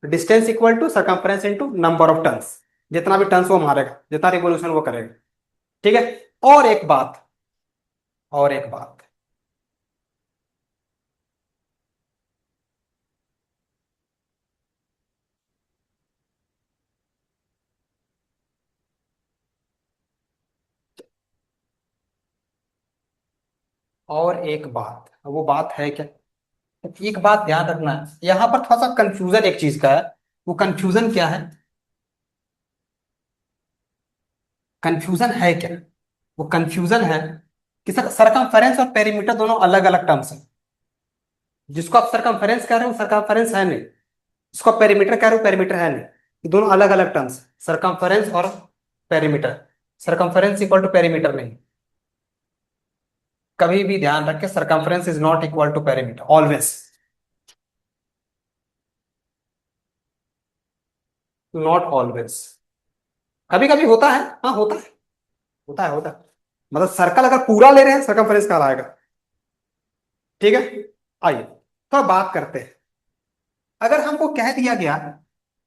[SPEAKER 1] Distance equal to circumference into number of turns, जितना भी टर्न्स वो मारेगा, जितना रिवोल्यूशन वो करेगा, ठीक है। और एक बात, और एक बात, और एक बात, वो बात है क्या, एक बात ध्यान रखना है, यहां पर थोड़ा सा कंफ्यूजन एक चीज का है, वो कंफ्यूजन क्या है, कंफ्यूजन है क्या, वो कंफ्यूजन है कि सर सरकमफेरेंस और पेरीमीटर दोनों अलग अलग टर्म्स हैं, जिसको आप सरकमफेरेंस कह रहे हो सरकमफेरेंस है नहीं, जिसको आप पेरीमीटर कह रहे हो पेरीमीटर है नहीं, ये दोनों अलग अलग टर्म्स, सरकमफेरेंस और perimeter. Circumference equal to perimeter नहीं, कभी भी ध्यान रखें, circumference is not equal to perimeter always, not always. कभी कभी होता है, हाँ होता है, होता है। मतलब सर्कल अगर पूरा ले रहे हैं सरकमफेरेंस का आएगा। ठीक है, आइए तो अब बात करते हैं। अगर हमको कह दिया गया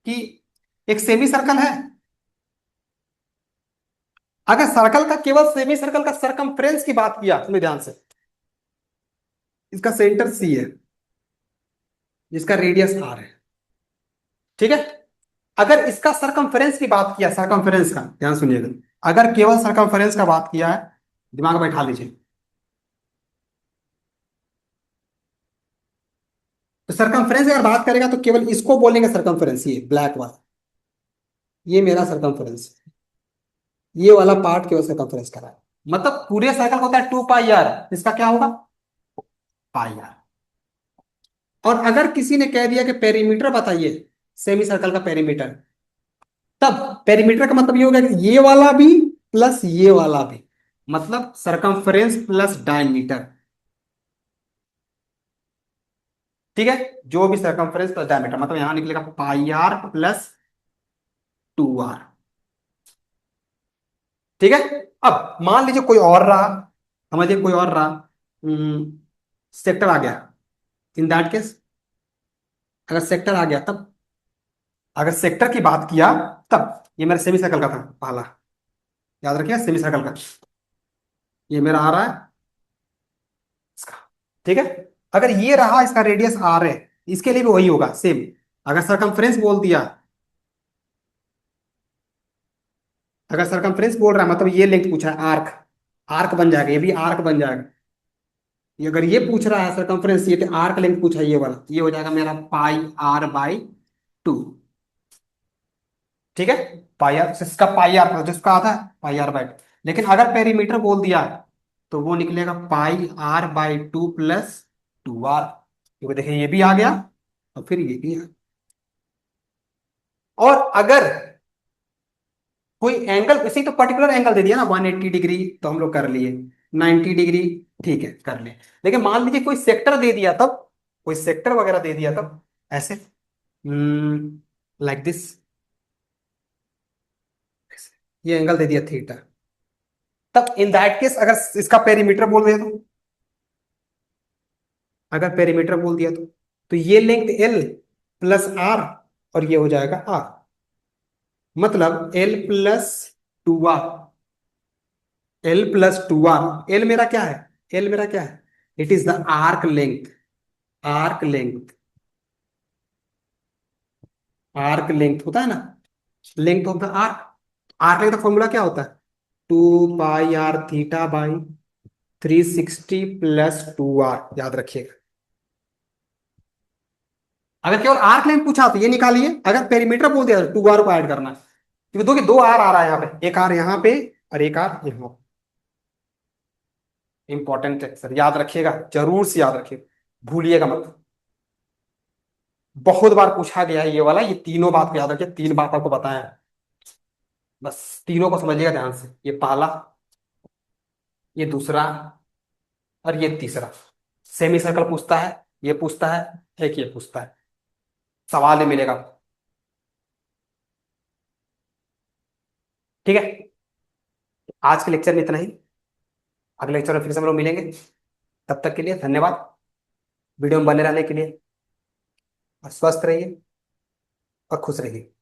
[SPEAKER 1] कि एक सेमी सर्कल है, अगर सर्कल का, केवल सेमी सर्कल का सरकमफ्रेंस की बात किया तुमने ध्यान से, इसका सेंटर सी है, जिसका रेडियस आर है। ठीक है, अगर इसका सरकमफ्रेंस की बात किया, सरकमफ्रेंस का ध्यान सुनिएगा, अगर केवल सरकमफ्रेंस का बात किया है, दिमाग में बैठा लीजिए, तो सरकमफ्रेंस अगर बात करेगा तो केवल इसको बोलेंगे सरकमफ्रेंस, ये ब्लैक वाला, ये मेरा सरकमफ्रेंस, ये वाला पार्ट केवल सरकमफ्रेंस का है। मतलब पूरे सर्कल होता है 2 पाई आर, इसका क्या होगा, पाई आर। और अगर किसी ने कह दिया कि पेरीमीटर बताइए सेमी सर्कल का पेरीमीटर, तब पेरीमीटर का मतलब ये होगा कि ये वाला भी प्लस ये वाला भी, मतलब सरकमफ्रेंस प्लस डायमीटर। ठीक है, जो भी सरकमफ्रेंस प्लस डायमीटर, मतलब यहां निकलेगा पाई आर प्लस 2 आर। ठीक है, अब मान लीजिए कोई और रहा, समझिए कोई और रहा, सेक्टर आ गया, इन दैट केस, अगर सेक्टर आ गया तब, अगर सेक्टर की बात किया तब, ये मेरा सेमी सर्कल का था पहला, याद रखिए सेमी सर्कल का, ये मेरा आ रहा है इसका। ठीक है, अगर ये रहा इसका रेडियस आर है, इसके लिए भी वही होगा सेम। अगर सरकमफ्रेंस बोल दिया, अगर सरकमफ्रेंस बोल रहा है मतलब ये लेंथ पूछा है, आर्क, आर्क बन जाएगा, ये भी आर्क बन जाएगा। ये अगर ये पूछ रहा है सरकमफ्रेंस, ये तो आर्क लेंथ पूछा है, ये वाला, ये हो जाएगा मेरा पाई आर बाई 2। ठीक है, पाई आर, इसका पाई आर जिसका आता है पाई आर बाई 2। लेकिन अगर पेरीमीटर बोल दिया तो वो निकलेगा पाई आर बाई 2 प्लस 2 आर। क्योंकि देखिए ये भी आ गया और फिर ये भी आ, और अगर कोई एंगल, इसी तो पर्टिकुलर एंगल दे दिया ना 180 डिग्री, तो हम लोग कर लिए 90 डिग्री, ठीक है कर लिए। लेकिन मान लीजिए कोई सेक्टर दे दिया तब, कोई सेक्टर वगैरह दे दिया तब, ऐसे लाइक दिस, ये एंगल दे दिया थीटा, तब इन दैट केस अगर इसका पेरीमीटर बोल दिया तो, अगर पेरीमीटर बोल दिया तो ये लेंथ एल प्लस आर, और ये हो जाएगा आर, मतलब l plus 2 r, l plus 2 r. L मेरा क्या है, एल मेरा क्या है, it is the arc length, arc length, arc length होता है ना, length of the arc. Arc length का फॉर्मूला क्या होता है, 2 pi r theta by 360 plus 2 r, याद रखिएगा। अगर केवल आर्क लेंथ पूछा तो ये निकालिए, अगर पेरीमीटर बोल दिया तो 2 आर को ऐड करना है, क्योंकि दो 2 आर आ रहा है यहाँ पे, एक आर यहाँ पे और एक आर यहाँ। इंपॉर्टेंट है सर, याद रखिएगा, जरूर से याद रखिएगा, भूलिएगा मत। बहुत बार पूछा गया है ये वाला, ये तीनों बात को याद रखिए, 3 बात आपको बताया है, बस तीनों को समझिएगा ध्यान से। ये पहला, ये दूसरा, और ये तीसरा। सेमी सर्कल पूछता है, ये पूछता है, एक ये पूछता है, सवाल में मिलेगा। ठीक है, आज के लेक्चर में इतना ही, अगले लेक्चर में फिर से हम लोग मिलेंगे। तब तक के लिए धन्यवाद, वीडियो में बने रहने के लिए, और स्वस्थ रहिए और खुश रहिए।